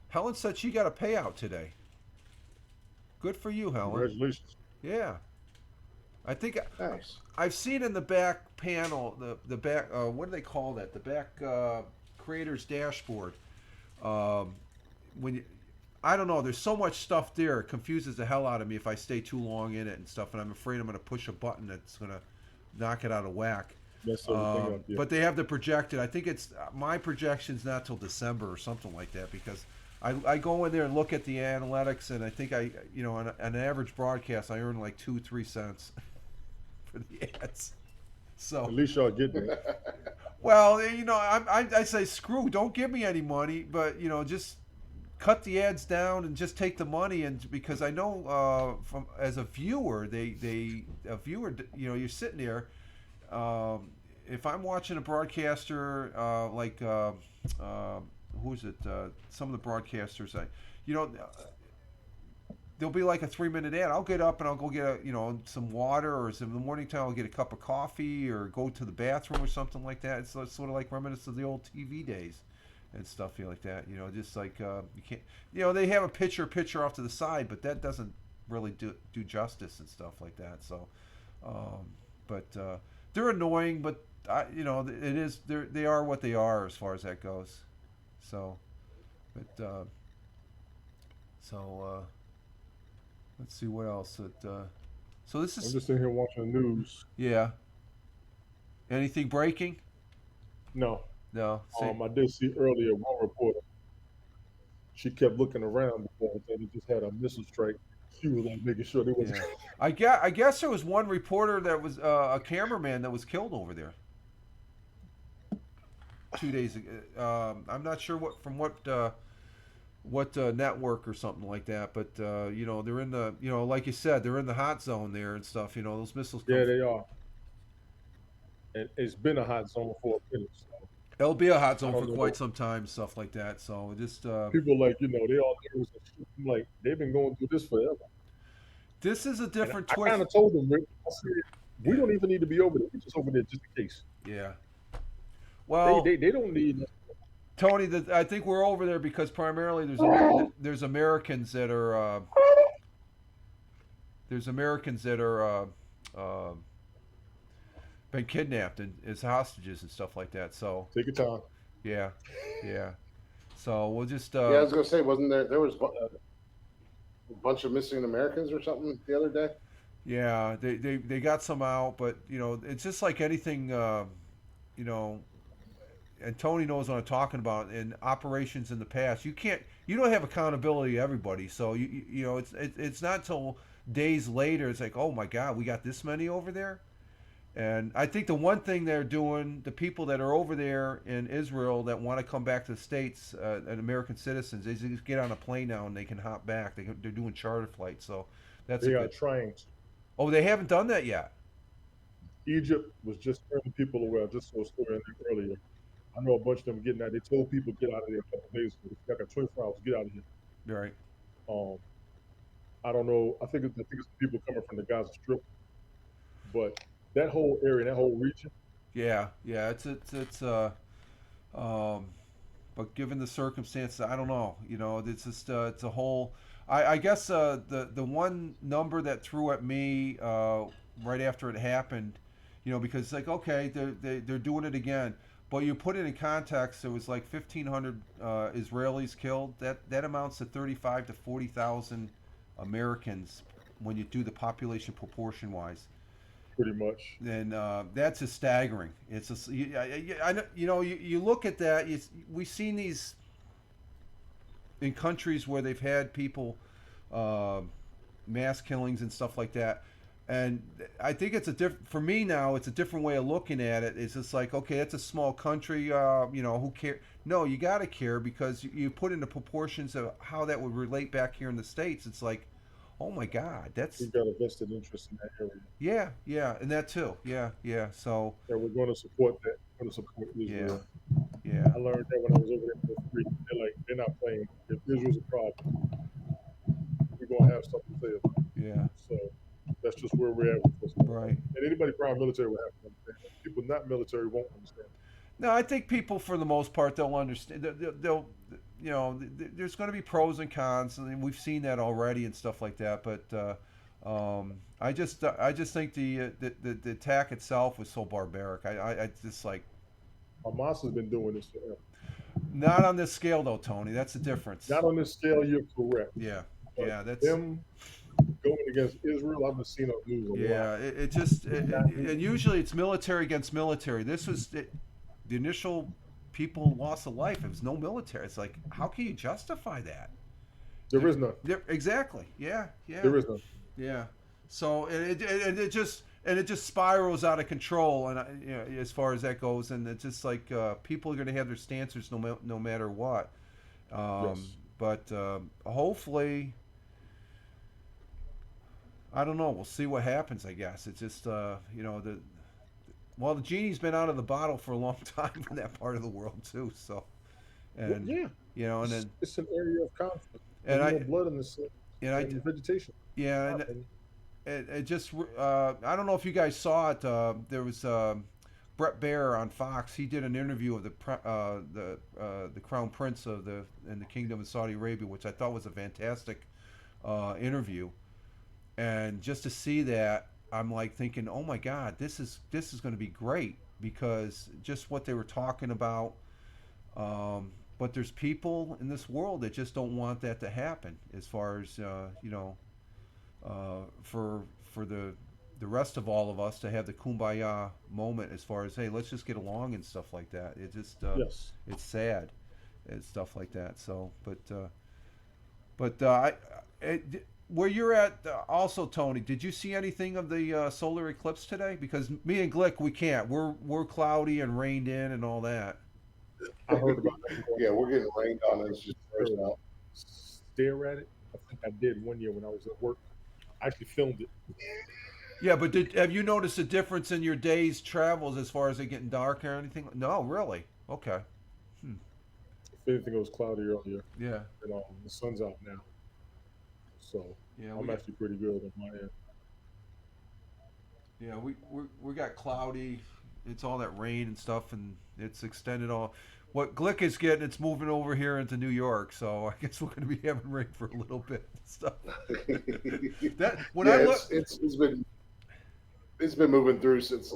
Helen said she got a payout today. Good for you, Helen. Congratulations. Yeah. I think Nice. I've seen in the back panel the back what do they call that? The back creator's dashboard. When you, I don't know, there's so much stuff there. It confuses the hell out of me if I stay too long in it and stuff, and I'm afraid I'm going to push a button that's going to knock it out of whack. Mess everything up. Yeah. But they have the projected. I think it's my projection's not till December or something like that, because I go in there and look at the analytics, and I think on an average broadcast I earn like 2-3 cents for the ads. So At least y'all get that. well, I say screw, don't give me any money, but just cut the ads down and just take the money. And because I know from as a viewer, you're sitting there. If I'm watching a broadcaster like who is it? Some of the broadcasters, there'll be like a 3-minute ad. I'll get up and I'll go get some water, or in the morning time I'll get a cup of coffee or go to the bathroom or something like that. It's sort of like reminiscent of the old TV days and stuff like that. Just like you can't. They have a picture off to the side, but that doesn't really do justice and stuff like that. So, but they're annoying, but it is they are what they are as far as that goes. So, but let's see what else. So this I'm is, just sitting here watching the news. yeah. Anything breaking? No, No. See, I did see earlier one reporter. She kept looking around because they just had a missile strike. She was like making sure they was. yeah. I guess there was one reporter that was a cameraman that was killed over there 2 days ago. I'm not sure what network or something like that, but they're in the like you said, they're in the hot zone there and stuff. Those missiles come. Yeah, they are. And it's been a hot zone for a minute. So It'll be a hot I zone for don't quite know. some time, stuff like that. So just People like they all nervous and shit. I'm like they've been going through this forever. this is a And different I kind twist. of told them, Rick, I said, we Yeah, don't even need to be over there. We're just over there just in case. yeah. They Well, they, they don't need us. Tony, I think we're over there because primarily there's Americans that are uh, been kidnapped and as hostages and stuff like that. So Take your time. yeah, yeah. So we'll just Yeah, I was gonna say, wasn't there was a bunch of missing Americans or something the other day? yeah, they got some out, but it's just like anything, you know, and Tony knows what I'm talking about. In operations in the past, you don't have accountability to everybody. So it's not till days later. It's like, oh my God, we got this many over there. And I think the one thing they're doing, the people that are over there in Israel that want to come back to the states, and American citizens, they just get on a plane now and they can hop back. They're doing charter flights, so that's a They are good. trying to. Oh, they haven't done that yet. Egypt was just turning people away. I just saw a story in there earlier. I know a bunch of them getting out. They told people get out of there a couple of days ago. It's like a 24 hours, get out of here. Right. Um, I don't know. I think it's people coming from the Gaza Strip, but that whole area, that whole region, Yeah, yeah. It's um, but given the circumstances, I don't know. It's just it's a whole. I guess the one number that threw at me right after it happened, because it's like, okay, they're doing it again, but you put it in context. It was like 1,500 Israelis killed. That amounts to 35 to 40,000 Americans when you do the population proportion wise. pretty much. And that's just staggering. It's just you look at that. We've seen these in countries where they've had people uh, mass killings and stuff like that. And I think it's a different for me now. It's a different way of looking at it. It's just like, okay, it's a small country. Who care? No, you got to care because you put into proportions of how that would relate back here in the states. It's like, oh my God, that's We've got a vested interest in that area, yeah, yeah, and that too. Yeah, yeah. So and we're going to support that. We're going to support yeah, Israel. yeah, I learned that when I was over there for free. They're not playing. If Israel's a problem, we're going to have something to say about it. yeah. So that's just where we're at with what's going on. Right. And anybody prior military will have to understand that. People not military won't understand. No, I think people, for the most part, they'll understand. There's going to be pros and cons, and we've seen that already and stuff like that. But I just think the attack itself was so barbaric. I just like Hamas has been doing this forever. not on this scale though, Tony. That's the difference. Not on this scale, you're correct. Yeah, But yeah. That's them going against Israel, I've been seeing on news a lot. yeah. And usually it's military against military. This was the initial people lost a life. It was no military. It's like, how can you justify that? There is none. Exactly. Yeah. Yeah. There is none. Yeah. So it just spirals out of control, and as far as that goes, and it's just like people are going to have their stances no matter what. Yes. But hopefully, I don't know. We'll see what happens. I guess it's just the genie's been out of the bottle for a long time in that part of the world too. So and Yeah. and then It's an area of conflict. and There's I no blood in the soil and I and vegetation. yeah and it just I don't know if you guys saw it. There was Brett Baer on Fox. He did an interview of the Crown Prince in the Kingdom of Saudi Arabia, which I thought was a fantastic interview. And just to see that, I'm like thinking, oh my God, this is going to be great because just what they were talking about. But there's people in this world that just don't want that to happen. As far as for for the rest of all of us to have the kumbaya moment as far as, hey, let's just get along and stuff like that. It just Yes. it's sad and stuff like that. So, but where you're at also, Tony, did you see anything of the solar eclipse today? Because me and Glick, we can't. We're cloudy and rained in and all that. I heard about that. Yeah, we're getting rained on. It's just first out. Stare at it. I think I did one year when I was at work. I actually filmed it. Yeah, but have you noticed a difference in your day's travels as far as it getting dark or anything? No, really. Okay. If anything, it was cloudy earlier. Yeah. And the sun's out now. So Yeah, I'm actually pretty good on my end. Yeah, we got cloudy. It's all that rain and stuff, and it's extended all. What Glick is getting, it's moving over here into New York, so I guess we're going to be having rain for a little bit and stuff. That when I look, it's been moving through since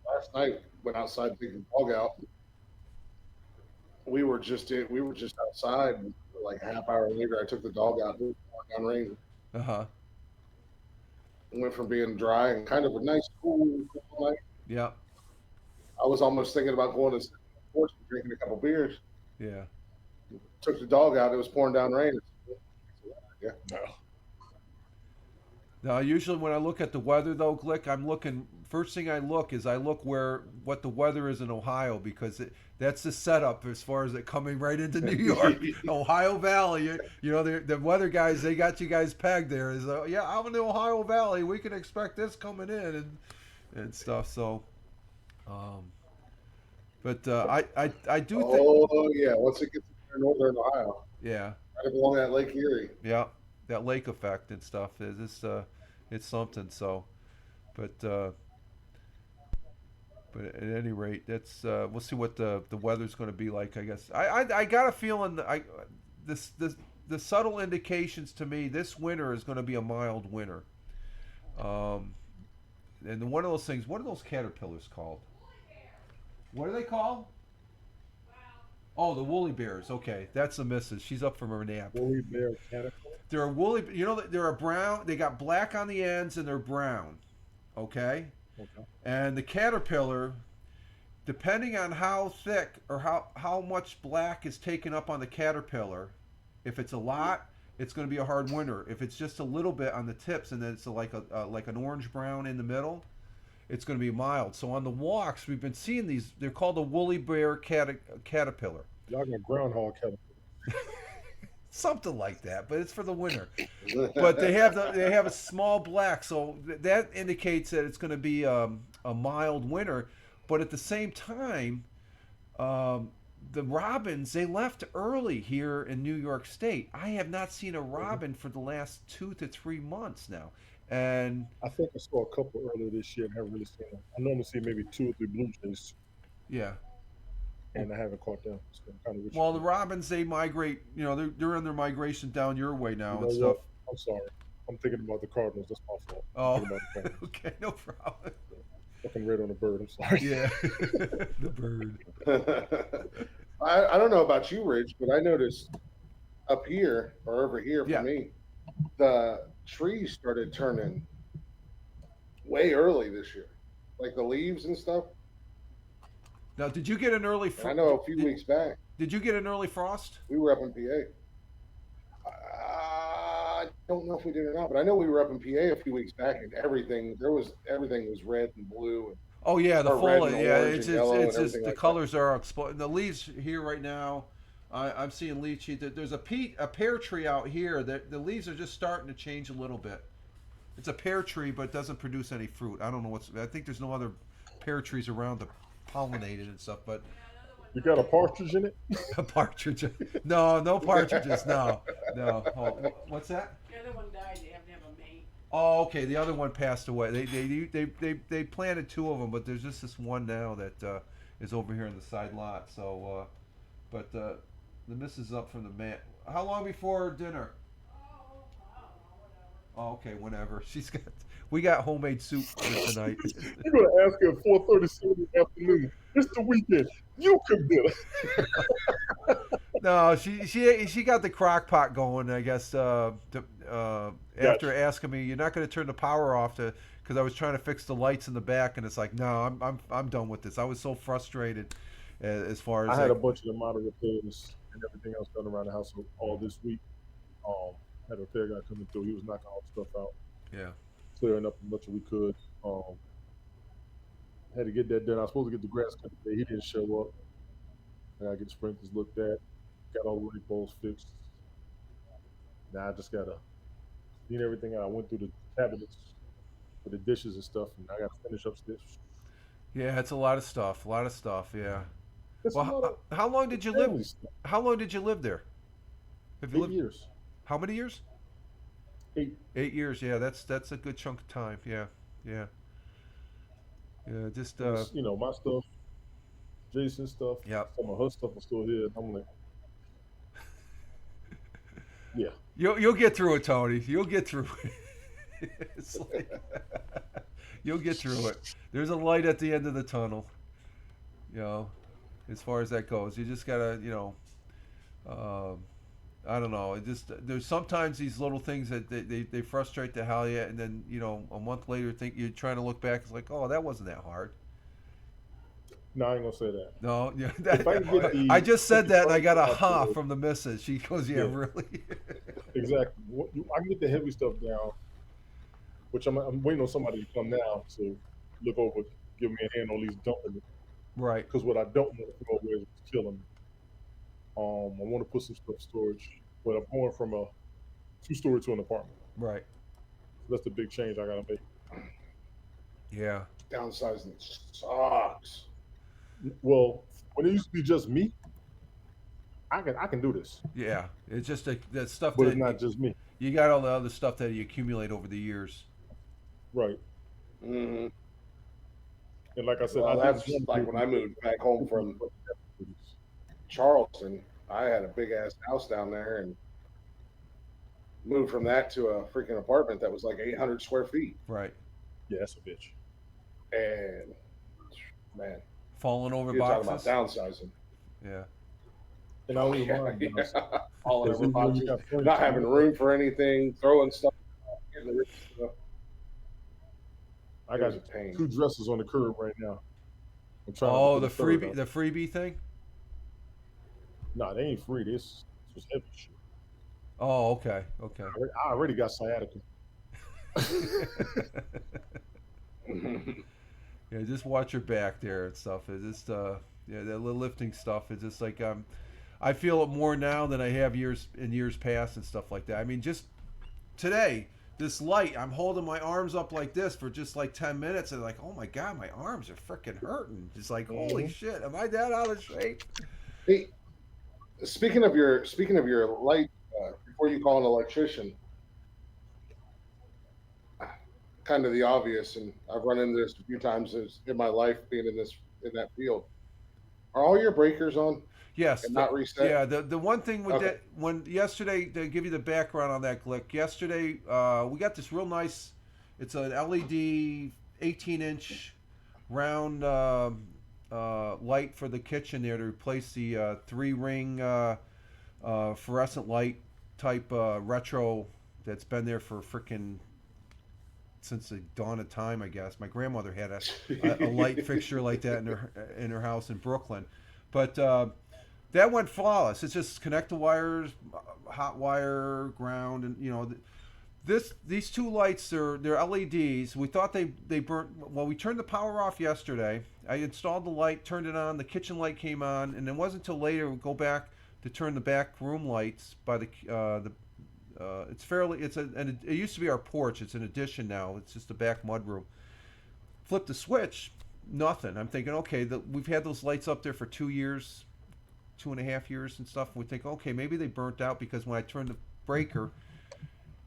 last night. Went outside to take the dog out. We were just outside. Like a half hour later, I took the dog out. It was pouring down rain. It went from being dry and kind of a nice cool night. Yeah. I was almost thinking about going to the porch and drinking a couple beers. Yeah. Took the dog out. It was pouring down rain. Yeah. No. Now, usually when I look at the weather, though, Glick, I'm looking. First thing I look what the weather is in Ohio, because that's the setup as far as it coming right into New York, Ohio Valley. You know, the weather guys, they got you guys pegged there. Is yeah, out in the Ohio Valley, we can expect this coming in and stuff. So, but I do think. Oh yeah, once it gets to northern Ohio. Yeah. Right along that Lake Erie. Yeah, that lake effect and stuff is it's something. So, but at any rate, that's we'll see what the weather's going to be like. I guess I got a feeling that the subtle indications to me this winter is going to be a mild winter. And one of those things, what are those caterpillars called? What are they called? Oh, the woolly bears. Okay, that's the missus. She's up from her nap. Woolly bear caterpillar. They're a woolly. You know, they're a brown. They got black on the ends and they're brown. Okay. Okay. And the caterpillar, depending on how thick or how much black is taken up on the caterpillar, if it's a lot, it's going to be a hard winter. If it's just a little bit on the tips and then it's like an orange brown in the middle, it's going to be mild. So on the walks, we've been seeing these. They're called a woolly bear caterpillar. Y'all got groundhog caterpillar. Something like that, but it's for the winter. But they have a small black, so that indicates that it's going to be a mild winter. But at the same time, the robins, they left early here in New York State. I have not seen a robin for the last 2 to 3 months now. And I think I saw a couple earlier this year and haven't really seen them. I normally see maybe 2 or 3 blue jays. Yeah. And I haven't caught them. So I'm kind of well, the robins, they migrate. You know, they're on their migration down your way now and stuff. What? I'm sorry. I'm thinking about the Cardinals. That's my fault. Oh, okay, no problem. Fucking red on the bird. I'm sorry. Yeah, the bird. I don't know about you, Rich, but I noticed up here or over here for me, the trees started turning way early this year, like the leaves and stuff. Now, did you get an early frost? I know a few weeks back. Did you get an early frost? We were up in PA. I don't know if we did or not, but I know we were up in PA a few weeks back, and everything was red and blue. And, oh yeah, the foliage. Yeah, it's just the like colors are exploding. The leaves here right now. I'm seeing lychee. There's a pear tree out here that the leaves are just starting to change a little bit. It's a pear tree, but it doesn't produce any fruit. I don't know what's. I think there's no other pear trees around to pollinate it and stuff. But you got a partridge in it? A partridge? No partridges. No. Oh, what's that? The other one died. They have to have a mate. Oh, okay. The other one passed away. They planted 2 of them, but there's just this one now that is over here in the side lot. So, but the missus is up from the man. How long before dinner? Oh, okay, whenever. We got homemade soup for tonight. You're gonna ask her at 4:37 in the afternoon. It's the weekend. You could dinner. No, she got the crock pot going. I guess after Gotcha. asking me, you're not going to turn the power off to because I was trying to fix the lights in the back, and it's like, no, I'm done with this. I was so frustrated as far I as had a like, bunch of the model repairs and everything else done around the house all this week. Had a repair guy coming through. He was knocking all the stuff out, yeah, clearing up as much as we could. Had to get that done. I was supposed to get the grass cut today. He didn't show up. I gotta get the sprinklers looked at. Got all the light bulbs fixed. Now I just gotta clean everything out. I went through the cabinets for the dishes and stuff, and I gotta finish upstairs. yeah, it's a lot of stuff, a lot of stuff. Yeah. It's a Well, lot of how long did you live? family stuff. How long did you live there? Have you 8 years. how many years? Eight. 8 years. Yeah, that's a good chunk of time. Yeah, yeah, yeah. Just And it's, my stuff, Jason's stuff, yep. some of her stuff is still here. I'm like, yeah. You'll get through it, Tony. You'll get through it. It's like, you'll get through it. There's a light at the end of the tunnel. You know, as far as that goes, you just gotta, I don't know. It just there's sometimes these little things that they frustrate the hell yeah, and then a month later think you're trying to look back. It's like, oh, that wasn't that hard. No, I ain't gonna say that. No, yeah, If I can get I the just said that and I got a out ha there, from the missus. She goes, yeah, yeah, really. exactly. I can get the heavy stuff down, which I'm waiting on somebody to come now to look over, give me a hand on these dumping it. Right, Because what I don't want to throw away is what's killing me. I want to put some stuff in storage, but I'm going from a two-story to an apartment. right. So that's the big change I gotta make. Yeah, Downsizing sucks. Well, when it used to be just me, I can do this, yeah. It's just that stuff but that it's not just me, you got all the other stuff that you accumulate over the years. right? Hmm. And like I said, Well, I that's did like when I moved back home from Charleston. I had a big ass house down there and moved from that to a freaking apartment that was like 800 square feet. Right. Yeah, that's a bitch. And man, Falling over you're talking about boxes. downsizing. Yeah. And I only Yeah, mind yeah. because All over even when you boxes, got furniture, not having room for anything, throwing stuff, getting rid of stuff. I It got was a pain. 2 dresses on the curb right now. I'm trying to Oh, put the a third freebie, up. the freebie thing. Nah, they ain't free. This was heavy shit. Oh, okay, okay. I already got sciatica. Yeah, just watch your back there and stuff. It's just yeah, the lifting stuff is just like I feel it more now than I have years past and stuff like that. I mean, just today, this light, I'm holding my arms up like this for just like 10 minutes and like, oh my god, my arms are freaking hurting. Just like, holy shit, am I that out of shape? Hey, speaking of your light, before you call an electrician, kind of the obvious, and I've run into this a few times in my life being in that field. Are all your breakers on Yes. and not reset? Yeah. The one thing with Okay. that when yesterday to give you the background on that Glick. Yesterday, we got this real nice. It's an LED 18-inch round light for the kitchen there to replace the 3-ring fluorescent light type retro that's been there for frickin' since the dawn of time, I guess. My grandmother had a light fixture like that in her house in Brooklyn, but that went flawless. It's just connect the wires, hot wire, ground, and these two lights they're LEDs. We thought they burnt. Well, we turned the power off yesterday. I installed the light, turned it on. The kitchen light came on, and it wasn't until later we go back to turn the back room lights by the. It used to be our porch. It's an addition now. It's just a back mudroom. Flip the switch, nothing. I'm thinking, okay, we've had those lights up there for 2 years, 2.5 years and stuff. We think, okay, maybe they burnt out because when I turned the breaker,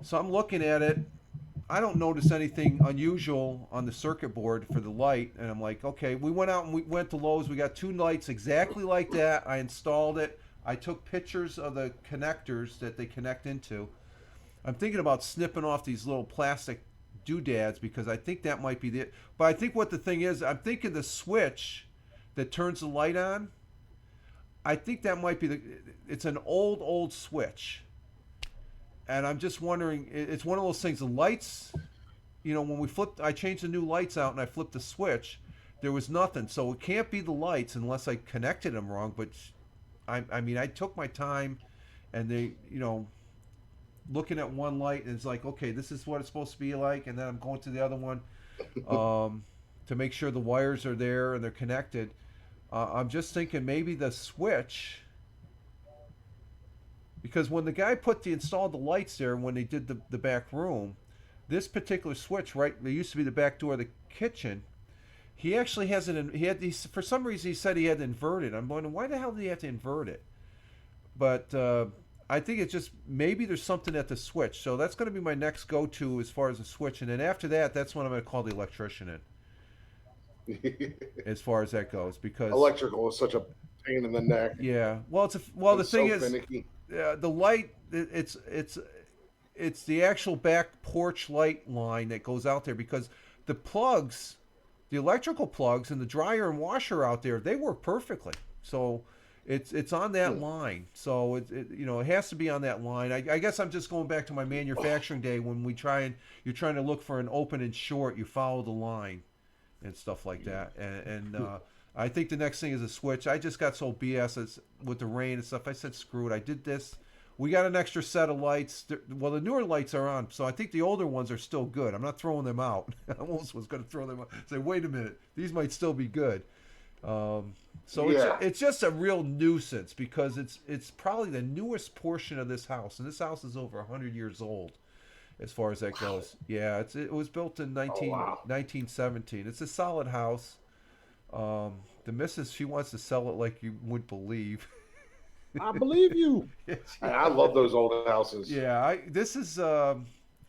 so I'm looking at it. I don't notice anything unusual on the circuit board for the light, and I'm like, okay. We went out and we went to Lowe's. We got 2 lights exactly like that. I installed it. I took pictures of the connectors that they connect into. I'm thinking about snipping off these little plastic doodads because I think that might be it. But I think what the thing is, I'm thinking the switch that turns the light on, I think that might be the. It's an old switch, and I'm just wondering. It's one of those things. The lights, when we flipped, I changed the new lights out and I flipped the switch. There was nothing, so it can't be the lights unless I connected them wrong. But I mean, I took my time, and they, looking at one light, and it's like, okay, this is what it's supposed to be like, and then I'm going to the other one, to make sure the wires are there and they're connected. I'm just thinking maybe the switch, because when the guy installed the lights there when they did the back room, this particular switch, right, there used to be the back door of the kitchen. He actually has it. For some reason he said he had to invert it. I'm wondering why the hell did he have to invert it? But I think it's just maybe there's something at the switch. So that's going to be my next go-to as far as the switch, and then after that, that's when I'm going to call the electrician in. As far as that goes, because electrical is such a pain in the neck. Yeah, well, the thing is, the light, it's the actual back porch light line that goes out there, because the plugs, the electrical plugs and the dryer and washer out there, they work perfectly. So it's on that line. So it has to be on that line. I guess I'm just going back to my manufacturing day when you're trying to look for an open and short, you follow the line and stuff like that. And I think the next thing is a switch. I just got so BS with the rain and stuff. I said, screw it. I did this. We got an extra set of lights. Well, the newer lights are on, so I think the older ones are still good. I'm not throwing them out. I almost was going to throw them out. Say, wait a minute. These might still be good. It's just a real nuisance, because it's probably the newest portion of this house. And this house is over 100 years old. As far as that goes, yeah, it was built in 1917. It's a solid house. The missus, she wants to sell it like you would believe. I believe you. I love those old houses. Yeah, this is a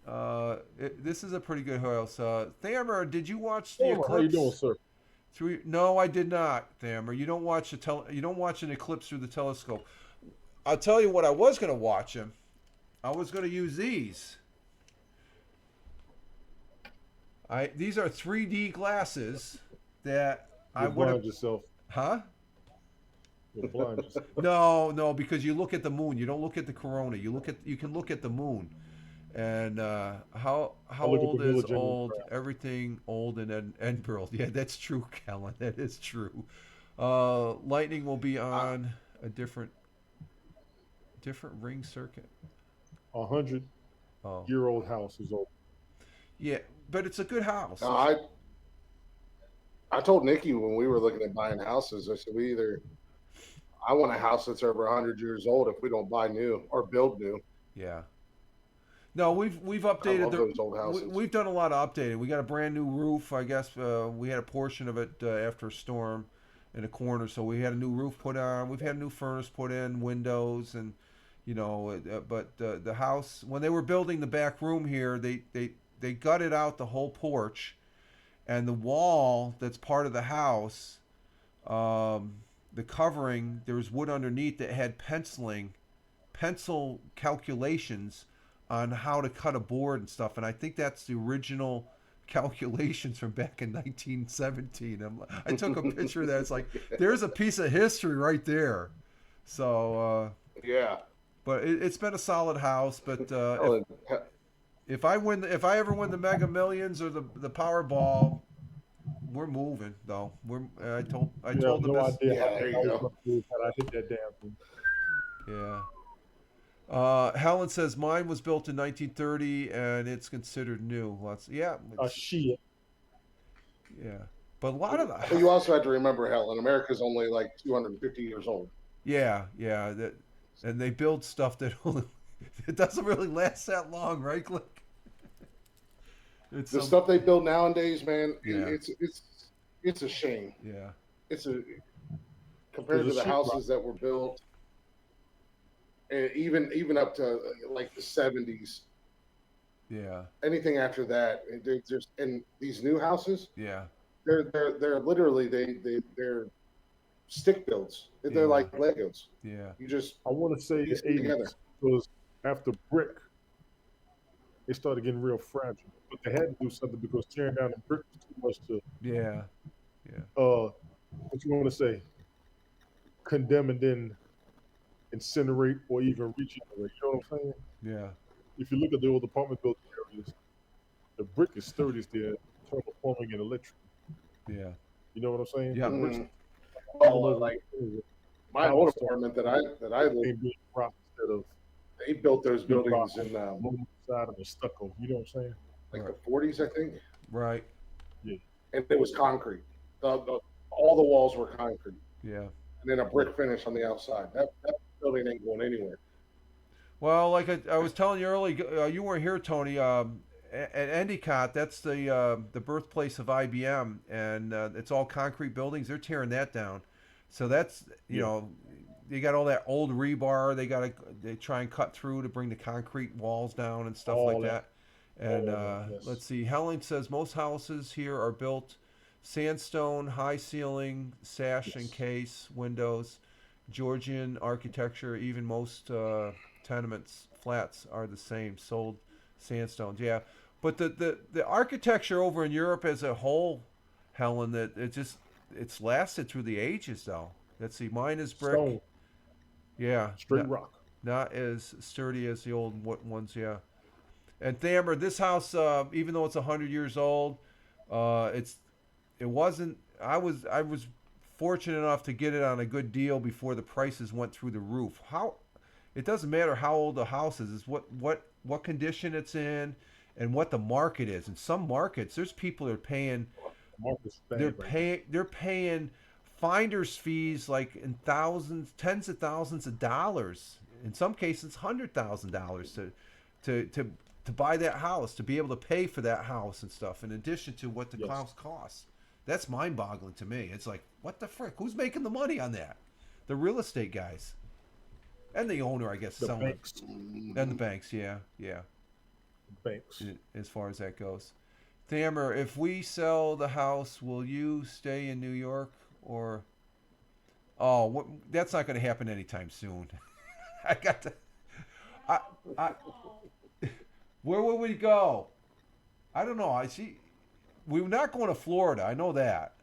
pretty good house. Thammer, did you watch the eclipse? How you doing, sir? No, I did not, Thammer. You don't watch an eclipse through the telescope. I'll tell you what I was going to watch him. I was going to use these. These are 3D glasses that I would have. Yourself. Huh? You're blind yourself. No, because you look at the moon. You don't look at the corona. You can look at the moon, and how old is old? Everything old in Edinburgh. Yeah, that's true, Kellen. That is true. Lightning will be on a different ring circuit. 100-year-old house is old. Yeah, but it's a good house. I told Nikki when we were looking at buying houses, I said, I want a house that's over 100 years old if we don't buy new or build new. Yeah. No, we've updated those old houses. We've done a lot of updating. We got a brand new roof. I guess we had a portion of it after a storm in a corner, so we had a new roof put on. We've had a new furnace put in, windows, and but the house, when they were building the back room here, they gutted out the whole porch, and the wall that's part of the house, the covering, there was wood underneath that had pencil calculations on how to cut a board and stuff. And I think that's the original calculations from back in 1917. I took a picture of that. It's like, there's a piece of history right there. So, yeah. But it's been a solid house. But if I ever win the Mega Millions or the Powerball, we're moving though. I told the no business. idea. Yeah, there you go. I hit that damn thing. Yeah. Helen says mine was built in 1930 and it's considered new. Shit. Yeah, but a lot of But you also have to remember, Helen, America's only like 250 years old. Yeah. And they build stuff that it doesn't really last that long, right, Click? The stuff they build nowadays, man, it's a shame. Yeah. Compared to the houses that were built, and even up to like the 70s. Yeah. Anything after that, and these new houses. Yeah. They're literally they're stick builds. They're like Legos. Yeah. I want to say the 80s, because after brick, they started getting real fragile. But they had to do something because tearing down the brick was too much to. Yeah. What you want to say? condemn and then incinerate or even regenerate. You know what I'm saying? Yeah. If you look at the old apartment building areas, the brick is sturdiest there in thermoforming and electric. Yeah. You know what I'm saying? Yeah. The bricks Well, like my old stuff apartment that I lived, ain't being propped instead of they built those being buildings propped in on the side of the stucco. You know what I'm saying? like Right. the 40s, I think, Right. Yeah. and it was concrete. All the walls were concrete, Yeah. and then a brick finish on the outside. That building ain't going anywhere. Well, like I was telling you earlier, you weren't here, Tony. At Endicott, that's the birthplace of IBM, and it's all concrete buildings. They're tearing that down, so that's they got all that old rebar. They try and cut through to bring the concrete walls down and stuff All like that. And yes. let's see, Helen says most houses here are built sandstone, high ceiling, sash and case windows, Georgian architecture. Even most tenements flats are the same, sold sandstones. Yeah, but the architecture over in Europe as a whole, Helen, that it's lasted through the ages though. Let's see, mine is brick. Stone, Yeah, straight rock. not as sturdy as the old ones. Yeah. And Thammer, this house, even though it's 100 years old, it wasn't. I was fortunate enough to get it on a good deal before the prices went through the roof. How it doesn't matter how old the house is. It's what condition it's in and what the market is. In some markets, there's people that are paying. Marcus They're paying finder's fees like in thousands, tens of thousands of dollars. In some cases, $100,000 to buy that house, to be able to pay for that house and stuff, in addition to what the house costs. That's mind-boggling to me. It's like, what the frick? Who's making the money on that? The real estate guys. And the owner, I guess. The banks. And the banks, yeah. Banks. As far as that goes. Thammer, if we sell the house, will you stay in New York or... Oh, that's not going to happen anytime soon. I got to... Where will we go? I don't know. I see. We're not going to Florida. I know that.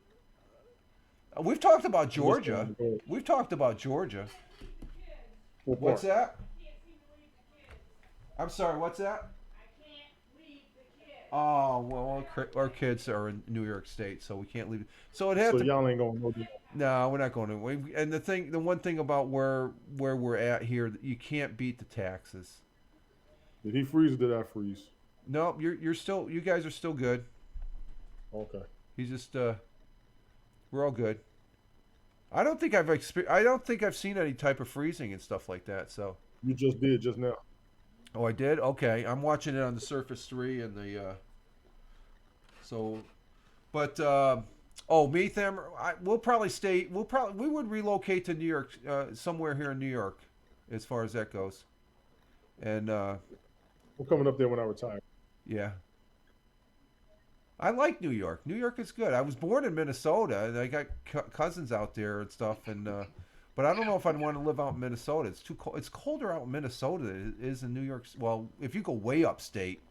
We've talked about Georgia. We've talked about Georgia. What's that? I'm sorry. What's that? Oh, well, our kids are in New York State, so we can't leave. So y'all ain't going to go. No, we're not going to. And the one thing about where we're at here, you can't beat the taxes. Did he freeze or did I freeze? No, you're still. You guys are still good. Okay. He's just. We're all good. I don't think I've seen any type of freezing and stuff like that. So. You just did just now. Oh, I did. Okay, I'm watching it on the Surface 3 and the. Me, Thammer, we'll probably stay. We would relocate to New York, somewhere here in New York, as far as that goes. And. I'm coming up there when I retire. Yeah. I like New York. New York is good. I was born in Minnesota, and I got cousins out there and stuff. And but I don't know if I'd want to live out in Minnesota. It's too cold. It's colder out in Minnesota than it is in New York. Well, if you go way upstate,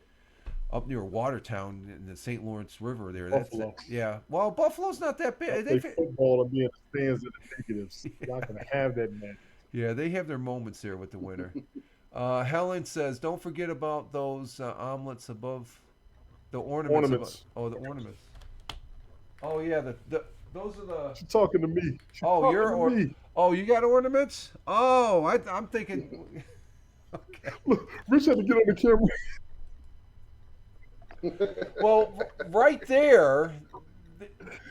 up near Watertown in the St. Lawrence River, there. Buffalo. Yeah. Well, Buffalo's not that big. They football and be in the stands of the negatives. You're not gonna have that, man. Yeah, they have their moments there with the winter. Helen says, "Don't forget about those omelets above the ornaments." The ornaments. Oh yeah, those are the. She's talking to me. Oh, you got ornaments? Oh, I'm thinking. Okay. Look, Rich had to get on the camera. Well, right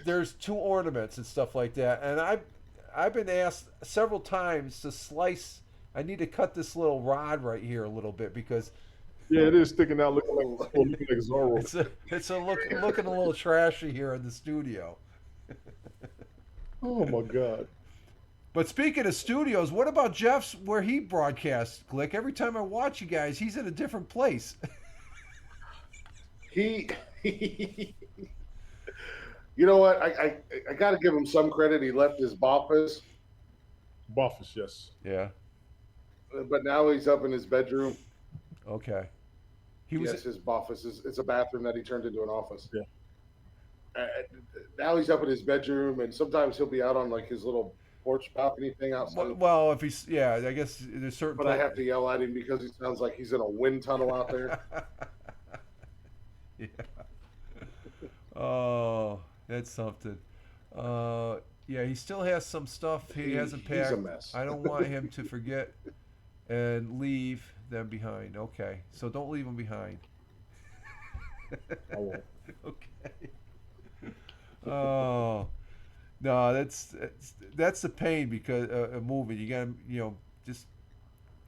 there's two ornaments and stuff like that, and I've been asked several times to slice. I need to cut this little rod right here a little bit because. Yeah, it is sticking out, looking like Zorro. It's looking a little trashy here in the studio. Oh my God! But speaking of studios, what about Jeff's where he broadcasts? Glick, every time I watch you guys, he's in a different place. You know what? I got to give him some credit. He left his office. Office, yes. Yeah. But now he's up in his bedroom. Okay. Yes, his office it's a bathroom that he turned into an office. Yeah. Now he's up in his bedroom, and sometimes he'll be out on like his little porch balcony thing outside. Well, if he's I guess there's certain. But I have to yell at him because he sounds like he's in a wind tunnel out there. Yeah. Oh, that's something. Yeah, he still has some stuff he hasn't He's packed. a mess. I don't want him to forget and leave them behind. Okay, so don't leave them behind. I won't. Okay. Oh, no, that's the pain because moving. You got to just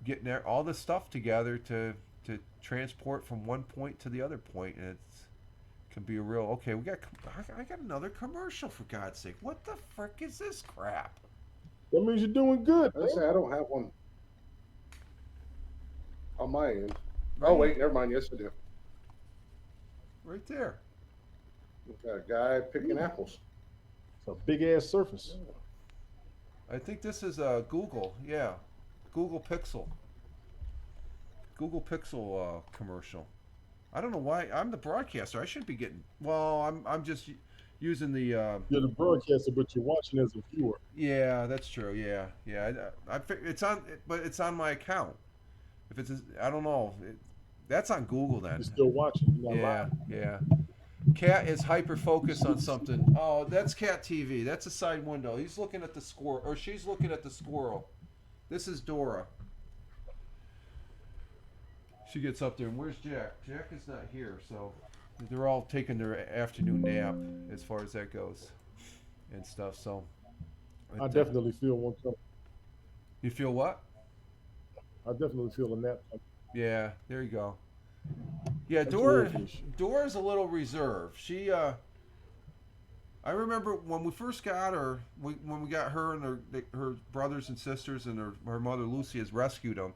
getting there all the stuff together to transport from one point to the other point, and it's can be a real. Okay, I got another commercial for God's sake. What the frick is this crap? That means you're doing good. I say I don't have one on my end. Oh wait, never mind. Yes, I do. Right there. Got a guy picking apples. It's a big ass surface. I think this is Google. Yeah, Google Pixel. Google Pixel commercial. I don't know why I'm the broadcaster. I shouldn't be getting. Well, I'm just using the. You're the broadcaster, but you're watching as a viewer. Yeah, that's true. Yeah. It's on, but it's on my account. If it's, I don't know. That's on Google then. You're still watching. You're not live. Yeah. Cat is hyper focused on something. Oh, that's Cat TV. That's a side window. He's looking at the squirrel, or she's looking at the squirrel. This is Dora. She gets up there, and where's Jack? Jack is not here, so they're all taking their afternoon nap as far as that goes, and stuff. So I definitely feel one coming. You feel what? I definitely feel a nap. Yeah, there you go. Yeah, That's Dora's a little reserved. She, I remember when we first got her, when we got her and her brothers and sisters and her mother Lucy has rescued them.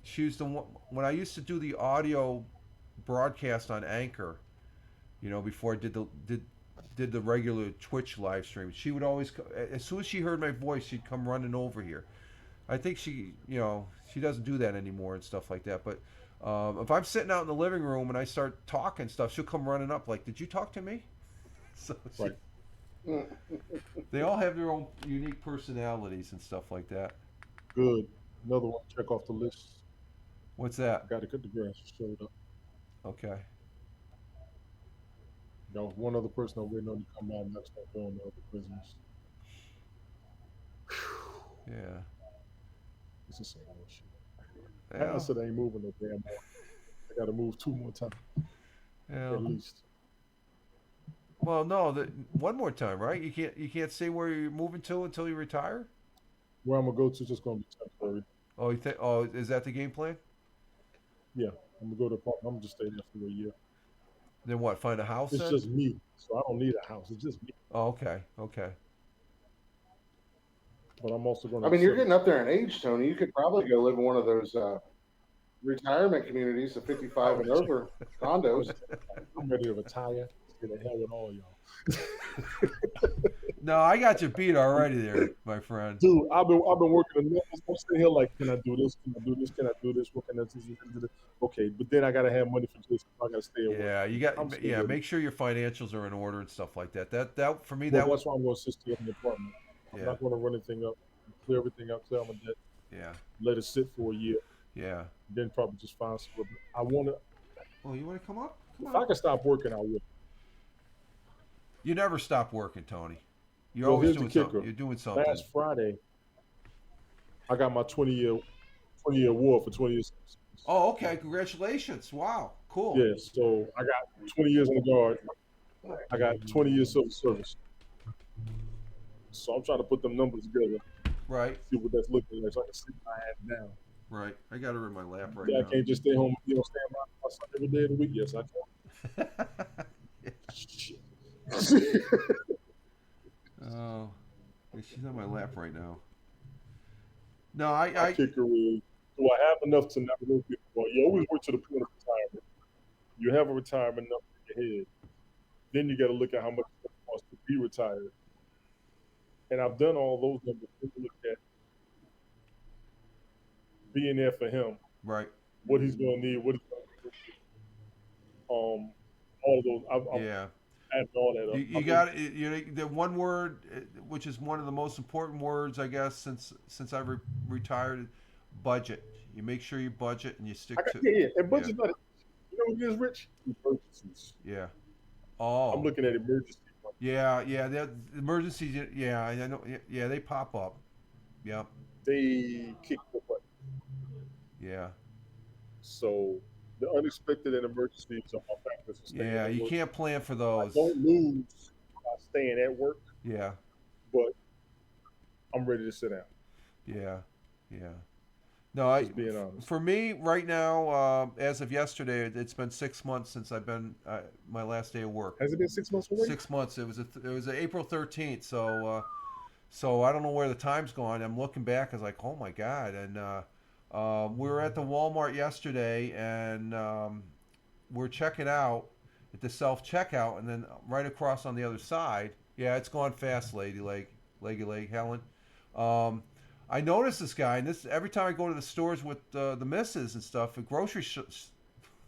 She was the one when I used to do the audio broadcast on Anchor. Before I did the regular Twitch live stream. She would always, as soon as she heard my voice, she'd come running over here. I think she doesn't do that anymore and stuff like that. But if I'm sitting out in the living room and I start talking stuff, she'll come running up like, "Did you talk to me?" So Right. They all have their own unique personalities and stuff like that. Good. Another one. Check off the list. What's that? Got to cut the grass. Showed up. Okay. Got one other person I'm waiting on to come out, and that's not doing the other prisoners. Yeah. It's the same old shit. Yeah. I said I ain't moving no damn more. I got to move 2 more times Yeah. at least. Well, no, one more time, right? You can't say where you're moving to until you retire. Where I'm gonna go to is just gonna be temporary. Oh, oh, is that the game plan? Yeah, I'm gonna go to apartment. I'm gonna just stay there for a year. Then what? Find a house? It's then? just me, so I don't need a house. It's just me. Oh, okay. Okay. But I'm also gonna. I mean, you're getting up there in age, Tony. You could probably go live in one of those retirement communities, the 55 and over condos. I'm ready to retire. Get the hell with all y'all. No, I got you beat already there, my friend. Dude, I've been working enough. I'm sitting here like, can I do this? Can I do this? Can I do this? What can I do? Okay, but then I gotta have money for this. I gotta stay away. Yeah, you got. Yeah, make sure your financials are in order and stuff like that. That for me, Well, that that's why I'm gonna sit still in the apartment. I'm not gonna run anything up. Clear everything up. Clear my debt. Yeah. Let it sit for a year. Yeah. Then probably just find some. I wanna. Oh, you want to come up? Come If on. I can stop working, I will. You never stop working, Tony. You're Well, always here's the doing kicker. something. You're doing something. Last Friday, I got my 20-year award for 20 years. Oh, okay. Congratulations. Wow. Cool. Yeah, so I got 20 years in the guard. I got 20 years civil service. So I'm trying to put them numbers together, Right. see what that's looking like, so I can sit my ass down. Right. I got her in my lap right Yeah, now. I can't just stay home, stand by my son every day of the week. Yes, I can. Shit. Oh, yeah, she's on my lap right now. No, I kicker is, do I have enough to not work it? Well, you always work to the point of retirement. You have a retirement number in your head. Then you got to look at how much it costs to be retired. And I've done all those numbers. Then you look at being there for him. Right. What he's going to need. What he's going to do. All of those. Yeah. adding all that up. You got the one word, which is one of the most important words, I guess, since I retired, budget. You make sure you budget and you stick to. Yeah. And Yeah. budget's not. You know what it is, Rich? Emergencies. Yeah. I'm Oh. looking at emergency money. Yeah. The emergencies. Yeah, I know. Yeah, they pop up. Yep. They kick the butt. Yeah. So the unexpected and emergencies are my factors for staying Yeah. at You work. can't plan for I those. don't lose by staying at work, Yeah. but I'm ready to sit down. Yeah. Yeah. No, Just being honest. for me right now, as of yesterday, it's been 6 months since I've been my last day of work. Has it been 6 months already? 6 months. It was April 13th. So I don't know where the time's gone. I'm looking back. I was like, oh my god. And we were at the Walmart yesterday, and we're checking out at the self checkout, and then right across on the other side. Yeah, it's gone fast, leggy leg, Helen. I noticed this guy, and this every time I go to the stores with the missus and stuff, at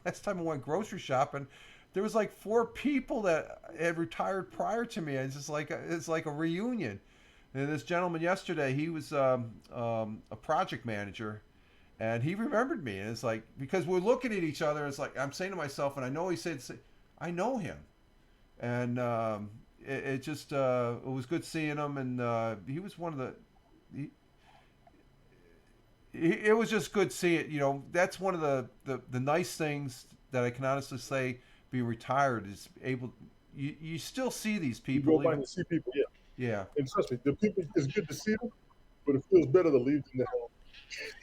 last time I went grocery shopping, there was like 4 people that had retired prior to me. It's like a reunion. And this gentleman yesterday, he was a project manager, and he remembered me. And it's like, because we're looking at each other, it's like I'm saying to myself, and I know he said, I know him, and it just it was good seeing him, and he was one of the. It was just good seeing. That's one of the nice things that I can honestly say. Being retired is able. You still see these You people. go by and see people, yeah. Yeah. And trust me, the people, it's good to see them, but it feels better to leave them the hell.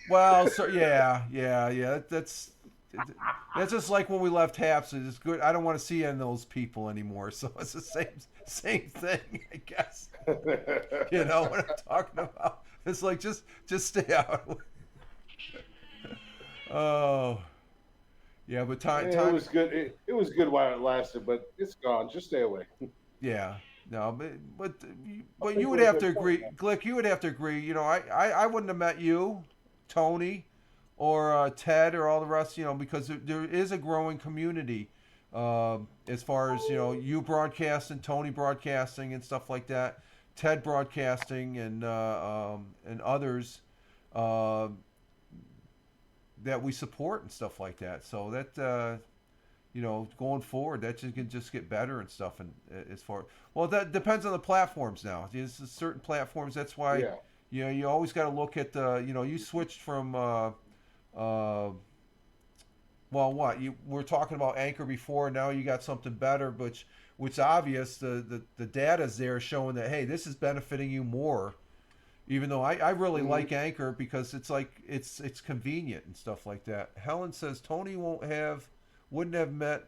Well, so yeah. That's just like when we left Haps. It's good. I don't want to see any of those people anymore. So it's the same thing, I guess. You know what I'm talking about? It's like just stay out. Oh, yeah, but time. It was good. It was good while it lasted, but it's gone. Just stay away. Yeah, no, but you would have to agree, Glick. You would have to agree. I wouldn't have met you, Tony, or Ted, or all the rest. Because there is a growing community, as far as you broadcasting, Tony broadcasting, and stuff like that, Ted broadcasting, and others. That we support and stuff like that. So that going forward, that can just get better and stuff. And as far that depends on the platforms now. There's certain platforms. That's why you always got to look at the you switched from well, what you were talking about Anchor before. Now you got something better, which obvious the data's there showing that, hey, this is benefiting you more. Even though I really like Anchor because it's like it's convenient and stuff like that. Helen says Tony wouldn't have met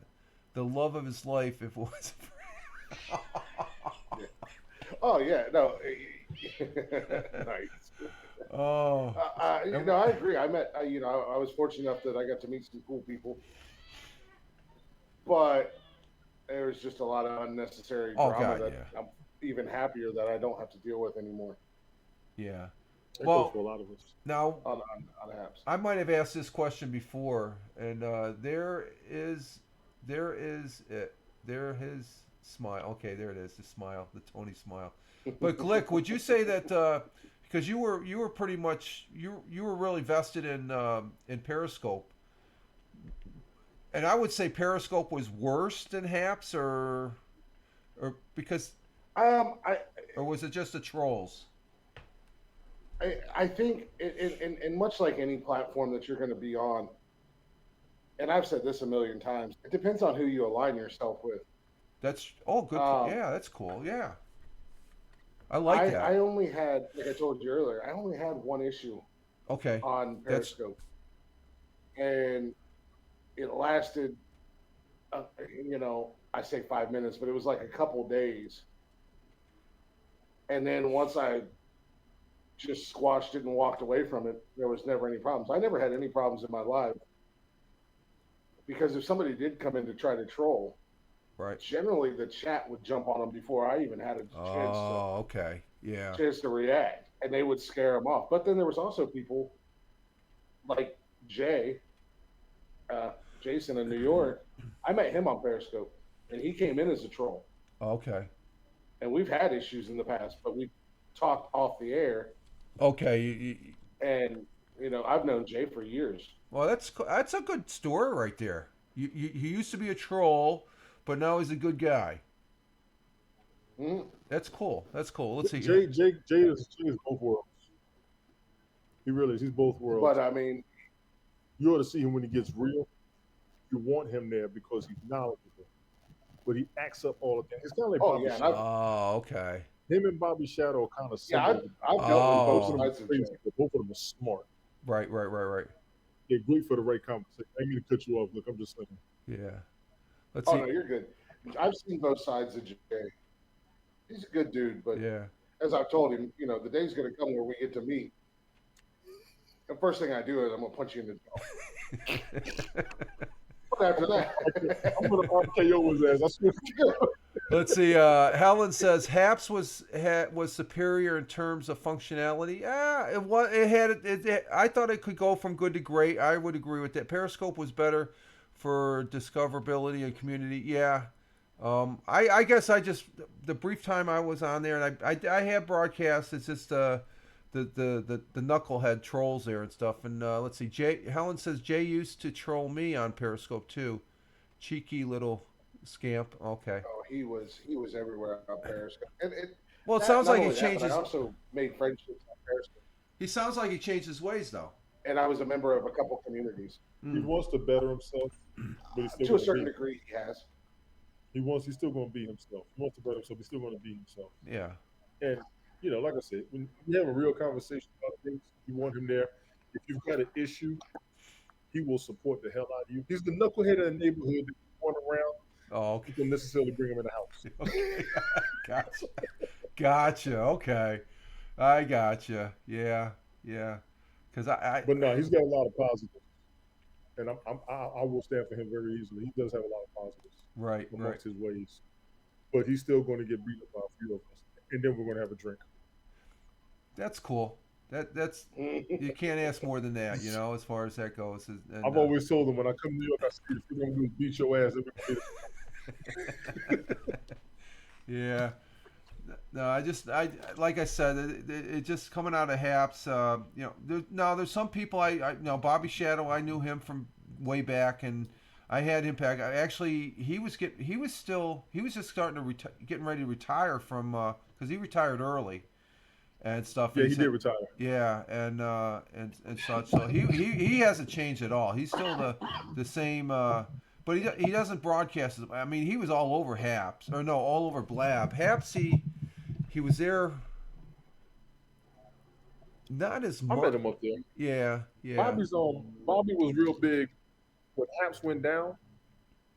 the love of his life if it wasn't for Oh yeah, no, nice. Oh, I agree. I met, I was fortunate enough that I got to meet some cool people, but there was just a lot of unnecessary drama that I'm even happier that I don't have to deal with anymore. Yeah. That goes for a lot of us. Now, on apps. I might have asked this question before, and there his smile. Okay, there it is, the smile, the Tony smile. But Glick, would you say that because you were pretty much you were really vested in Periscope, and I would say Periscope was worse than Haps, or because or was it just the trolls? I think, in much like any platform that you're going to be on, and I've said this a million times, it depends on who you align yourself with. That's good. Yeah, that's cool. Yeah, I like that. I only had, like I told you earlier, I only had one issue. Okay. On Periscope, and it lasted, I say 5 minutes, but it was like a couple days, and then once I just squashed it and walked away from it, there was never any problems. I never had any problems in my life, because if somebody did come in to try to troll, right, generally the chat would jump on them before I even had a chance to react, and they would scare them off. But then there was also people like Jason in New York. I met him on Periscope, and he came in as a troll. Okay. and we've had issues in the past, but we talked off the air. Okay. And I've known Jay for years. Well, that's a good story right there. He used to be a troll, but now he's a good guy. Mm-hmm. That's cool. That's cool. Let's see. Jay is both worlds. He really is. He's both worlds. But I mean, you ought to see him when he gets real. You want him there because he's knowledgeable, but he acts up all the time. It's kind of like Bobby yeah, Shadow. Oh, okay. Him and Bobby Shadow are kind of yeah, similar. I've dealt with both Both of them sides are of crazy, Jay. but both of them are smart. Right. They're great for the right conversation. I didn't mean to cut you off. Look, I'm just saying. Yeah. Let's Oh see. no, you're good. I've seen both sides of Jay. He's a good dude, but Yeah. as I've told him, the day's going to come where we get to meet. The first thing I do is I'm going to punch you in the jaw. But after that, I'm going to RKO his ass. I swear to God. Let's see. Helen says Haps was superior in terms of functionality. I thought it could go from good to great. I would agree with that. Periscope was better for discoverability and community. Yeah. I guess the brief time I was on there, and I have broadcast. It's just the knucklehead trolls there and stuff. And let's see. Helen says Jay used to troll me on Periscope too. Cheeky little scamp. Okay. oh, he was everywhere on Periscope. And Well, it sounds like he changed. changed I his. also made friendships on Periscope, He sounds like he changed his ways though. and I was a member of a couple communities. He wants to better himself, but he's still To a gonna certain be. degree, he has. He's still going to be himself. He wants to better himself. He's still going to be himself. Yeah. And like I said, when you have a real conversation about things, you want him there. If you've got an issue, he will support the hell out of you. He's the knucklehead of the neighborhood that you want around. Oh, You okay. can necessarily bring him in the house. Okay. Gotcha. Okay. I gotcha. Yeah. Because But no, he's got a lot of positives, and I will stand for him very easily. He does have a lot of positives right. amongst his ways, but he's still going to get beat up by a few of us, and then we're going to have a drink. That's cool. That's you can't ask more than that, as far as that goes. And, I've always told him when I come to New York, I say, if you're going to do is beat your ass, yeah. No, I like I said, it just coming out of Haps. There's some people Bobby Shadow. I knew him from way back, and I had him back. He was just starting to getting ready to retire from because he retired early and stuff. Yeah, And he did retire. Yeah, and such. So he hasn't changed at all. He's still the same. But he doesn't broadcast. I mean, he was all over Haps, or no, all over Blab. Haps, he was there. Not as I much. met him up there. Yeah. Bobby was real big when Haps went down.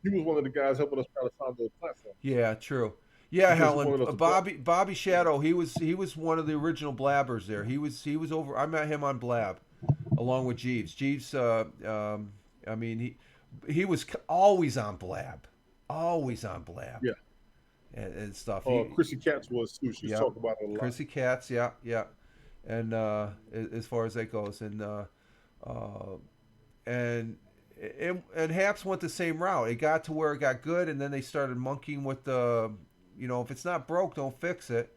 He was one of the guys helping us try to find those platforms. Yeah, true. Yeah, He was one Helen. of those- Bobby Shadow. He was one of the original Blabbers there. He was over. I met him on Blab, along with Jeeves. Jeeves. I mean, he was always on Blab, Yeah. and stuff. Chrissy Katz was too. She's talked about it a lot. Chrissy Katz, yeah. And as far as that goes, and Haps went the same route. It got to where it got good, and then they started monkeying with the, if it's not broke, don't fix it.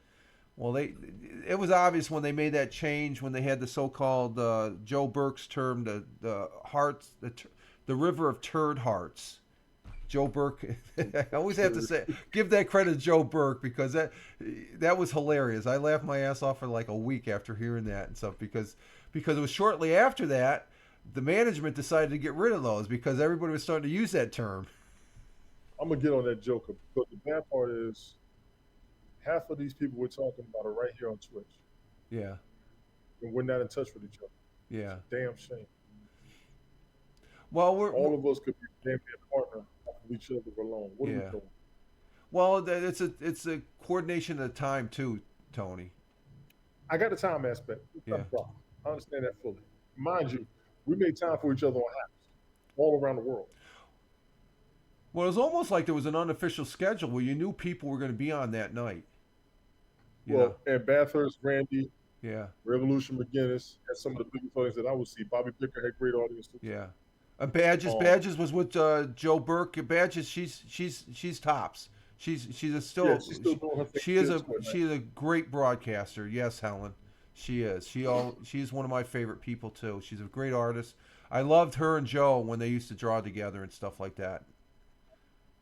Well, it was obvious when they made that change, when they had the so-called Joe Burke's term, the hearts, the river of turd hearts. Joe Burke. I always have to give that credit to Joe Burke, because that was hilarious. I laughed my ass off for like a week after hearing that and stuff, because it was shortly after that the management decided to get rid of those because everybody was starting to use that term. I'm gonna get on that joker, but the bad part is half of these people we're talking about are right here on Twitch. Yeah. And we're not in touch with each other. Yeah. Damn shame. Well, all of us could be damn near partner off of each other alone. What are we doing? Well, it's a coordination of the time too, Tony. I got the time aspect. It's not a problem. I understand that fully. Mind you, we made time for each other on Haps all around the world. Well, it was almost like there was an unofficial schedule where you knew people were going to be on that night. And Bathurst, Randy, Revolution McGinnis had some of the biggest audience that I would see. Bobby Picker had great audiences. Yeah. Badges was with Joe Burke. Badges, she's tops. She's a Yeah, still she's still doing her thing. she is a great broadcaster. Yes, Helen, she is. She's one of my favorite people too. She's a great artist. I loved her and Joe when they used to draw together and stuff like that.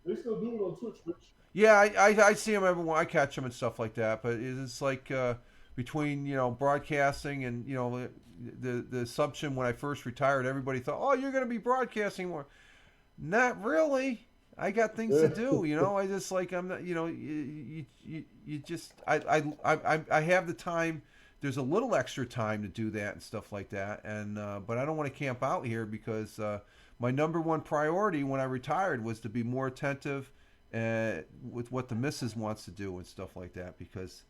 They still do it on Twitch, Rich. Yeah, I see them every I catch them and stuff like that. But it's like between broadcasting and the assumption when I first retired, everybody thought, oh, you're going to be broadcasting more. Not really. I got things to do. I just like I'm not. You just I have the time. There's a little extra time to do that and stuff like that. And but I don't want to camp out here because my number one priority when I retired was to be more attentive with what the missus wants to do and stuff like that because,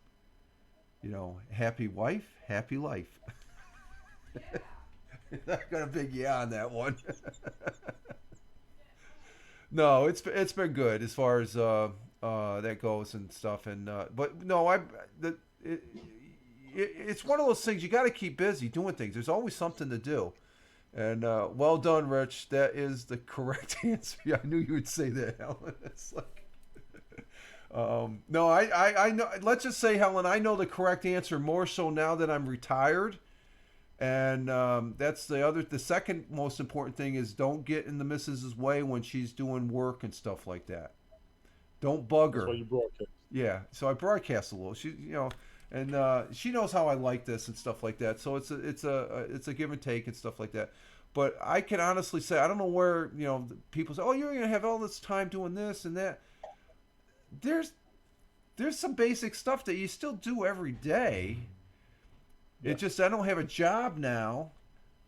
happy wife, happy life. I got a big yeah on that one. No, it's been good as far as that goes and stuff. And but no, it's one of those things you got to keep busy doing things. There's always something to do. And well done, Rich. That is the correct answer. Yeah, I knew you would say that, Helen. It's like, no, I know. Let's just say, Helen, I know the correct answer more so now that I'm retired. And that's the second most important thing is don't get in the missus's way when she's doing work and stuff like that. Don't bug her. That's why you broadcast. Yeah, so I broadcast a little. And she knows how I like this and stuff like that. So it's a give and take and stuff like that. But I can honestly say I don't know where people say, oh, you're gonna have all this time doing this and that. There's some basic stuff that you still do every day. Yeah. It just I don't have a job now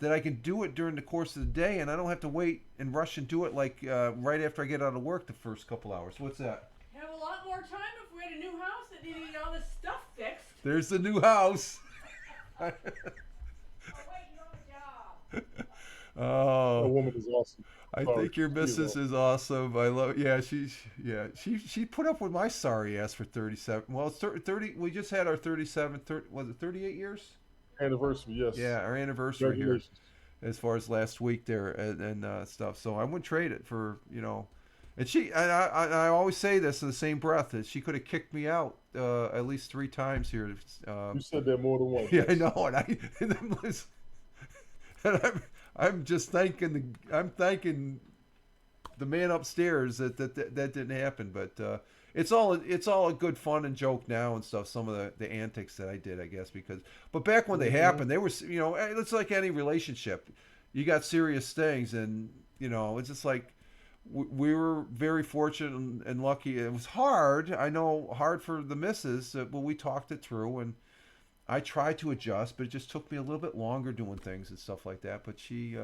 that I can do it during the course of the day, and I don't have to wait and rush and do it like right after I get out of work the first couple hours. What's that? Have a lot more time if we had a new house that needed all this stuff fixed. There's the new house. Oh, wait, you have a job. Oh, that woman is awesome. I think your missus is awesome. I love. Yeah, she put up with my sorry ass for 37. Well, it's 30. We just had our 37. Was it 38 years? Anniversary, yes. Yeah, our anniversary here. As far as last week there and stuff. So I wouldn't trade it for And I always say this in the same breath that she could have kicked me out at least 3 times here. You said that more than once. Yeah, I know, and I'm just thanking the man upstairs that didn't happen. But it's all a good fun and joke now and stuff. Some of the antics that I did, I guess, but back when they happened, they were it's like any relationship. You got serious things, and it's just like. We were very fortunate and lucky. It was hard. I know hard for the missus, but we talked it through, and I tried to adjust, but it just took me a little bit longer doing things and stuff like that. But she,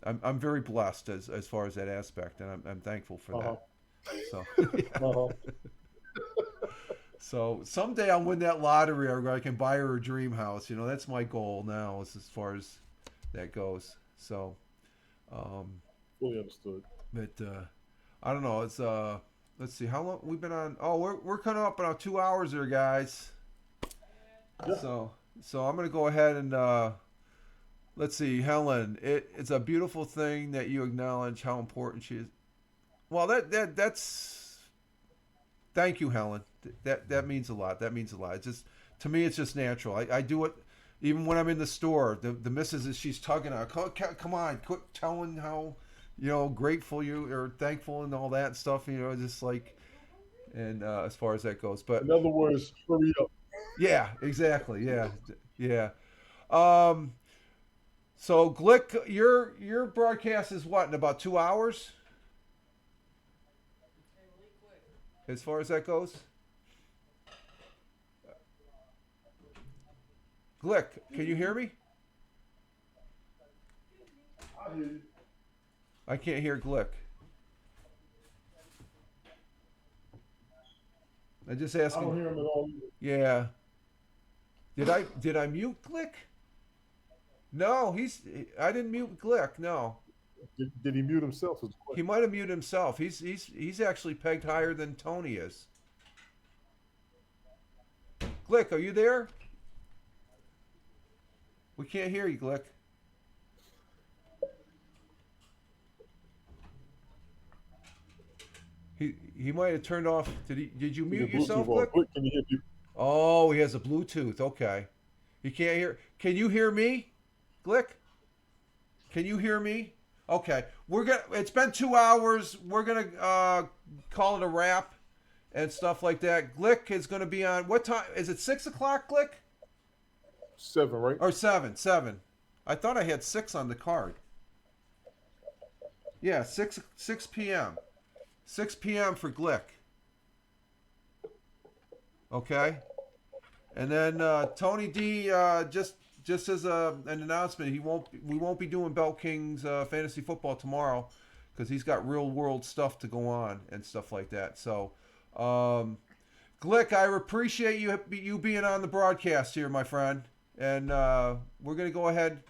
I'm very blessed as far as that aspect, and I'm thankful for that. So, so someday I'll win that lottery, or I can buy her a dream house. That's my goal now, as far as that goes. So. Fully understood. But I don't know. It's let's see how long we've been on. Oh, we're coming up about 2 hours there, guys. Yeah. So I'm gonna go ahead and let's see, Helen. It's a beautiful thing that you acknowledge how important she is. Well, that's. Thank you, Helen. That means a lot. That means a lot. It's just to me, it's just natural. I do it. Even when I'm in the store, the missus she's tugging on. Come on, quit telling how. Grateful you or thankful and all that stuff, just like, and as far as that goes, but in other words, hurry up. Yeah, exactly. Yeah. So Glick, your broadcast is what, in about 2 hours? As far as that goes? Glick, can you hear me? I hear you. I can't hear Glick. I just asking. I don't hear him at all either. Yeah. Did I mute Glick? No, I didn't mute Glick. No. Did he mute himself? He might have muted himself. He's actually pegged higher than Tony is. Glick, are you there? We can't hear you, Glick. He might have turned off. Did you mute The yourself, Bluetooth on. Glick? Glick, can you hear me? Oh, he has a Bluetooth. Okay. He can't hear. Can you hear me, Glick? Can you hear me? Okay. It's been 2 hours. We're gonna call it a wrap and stuff like that. Glick is gonna be on. What time? Is it 6 o'clock, Glick? 7, right? Or 7? 7. I thought I had 6 on the card. Yeah, 6 p.m. 6 p.m. for Glick. Okay. And then Tony D, just as an announcement, we won't be doing Bell Kings fantasy football tomorrow because he's got real world stuff to go on and stuff like that. So, Glick, I appreciate you being on the broadcast here, my friend. And we're gonna go ahead.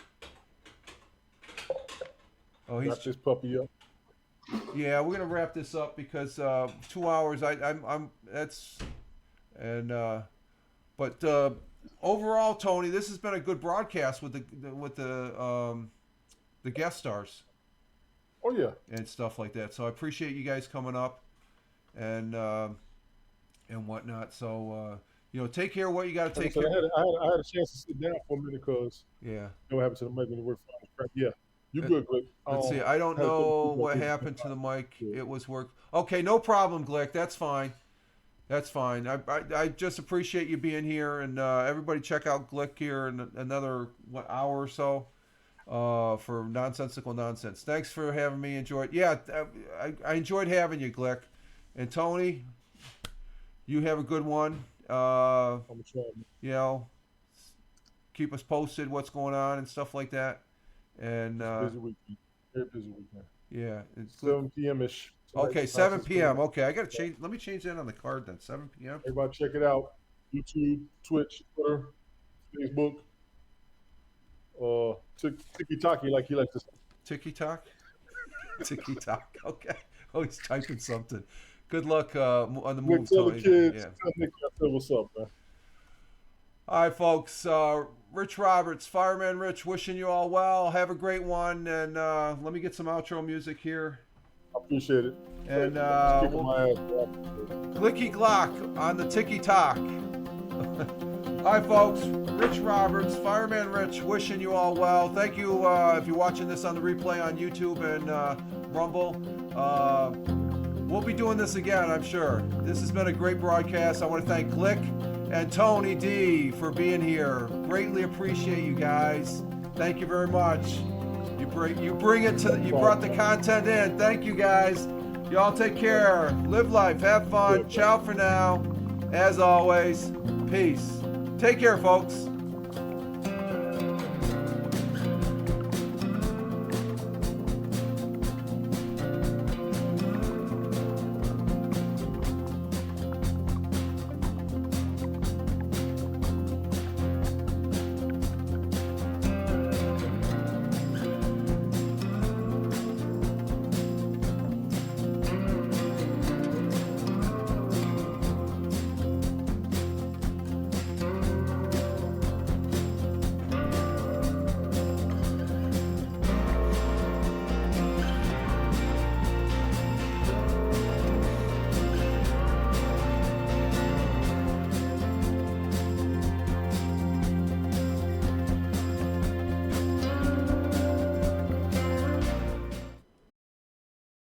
Oh, Wrap this puppy up. Yeah, we're gonna wrap this up because 2 hours. But overall, Tony, this has been a good broadcast with the guest stars. Oh yeah. And stuff like that. So I appreciate you guys coming up and whatnot. So take care of what you got to take care. I had a chance to sit down for a minute because what happened to the mic when it worked fine. Yeah. You good, Glick. Let's see. I don't know what happened to the mic. It was work. Okay, no problem, Glick. That's fine. That's fine. I just appreciate you being here, and everybody check out Glick here in another hour or so for Nonsensical Nonsense. Thanks for having me. Enjoyed. Yeah, I enjoyed having you, Glick. And Tony, you have a good one. I'm trying. Keep us posted what's going on and stuff like that. And busy weekend. Very busy weekend. Yeah, it's 7 p.m.-ish. Okay, 7 p.m. Okay, I gotta change. Let me change that on the card then. 7 p.m. Everybody check it out. YouTube, Twitch, Twitter, Facebook. Tiki-taki, like he likes to say. Tiki-talk? Tiki-talk. Okay. Oh, he's typing something. Good luck on the move, Tell Tony. the kids. Yeah. Tell Nick I said what's up, man. All right, folks. Rich Roberts, Fireman Rich, wishing you all well. Have a great one. And let me get some outro music here. I appreciate it. And Glicky Glock on the Tiki Talk. All right, folks. Rich Roberts, Fireman Rich, wishing you all well. Thank you if you're watching this on the replay on YouTube and Rumble. We'll be doing this again, I'm sure. This has been a great broadcast. I want to thank Glick and Tony D for being here. Greatly appreciate you guys. Thank you very much. You brought the content in. Thank you guys. Y'all take care. Live life. Have fun. Ciao for now. As always, peace. Take care, folks.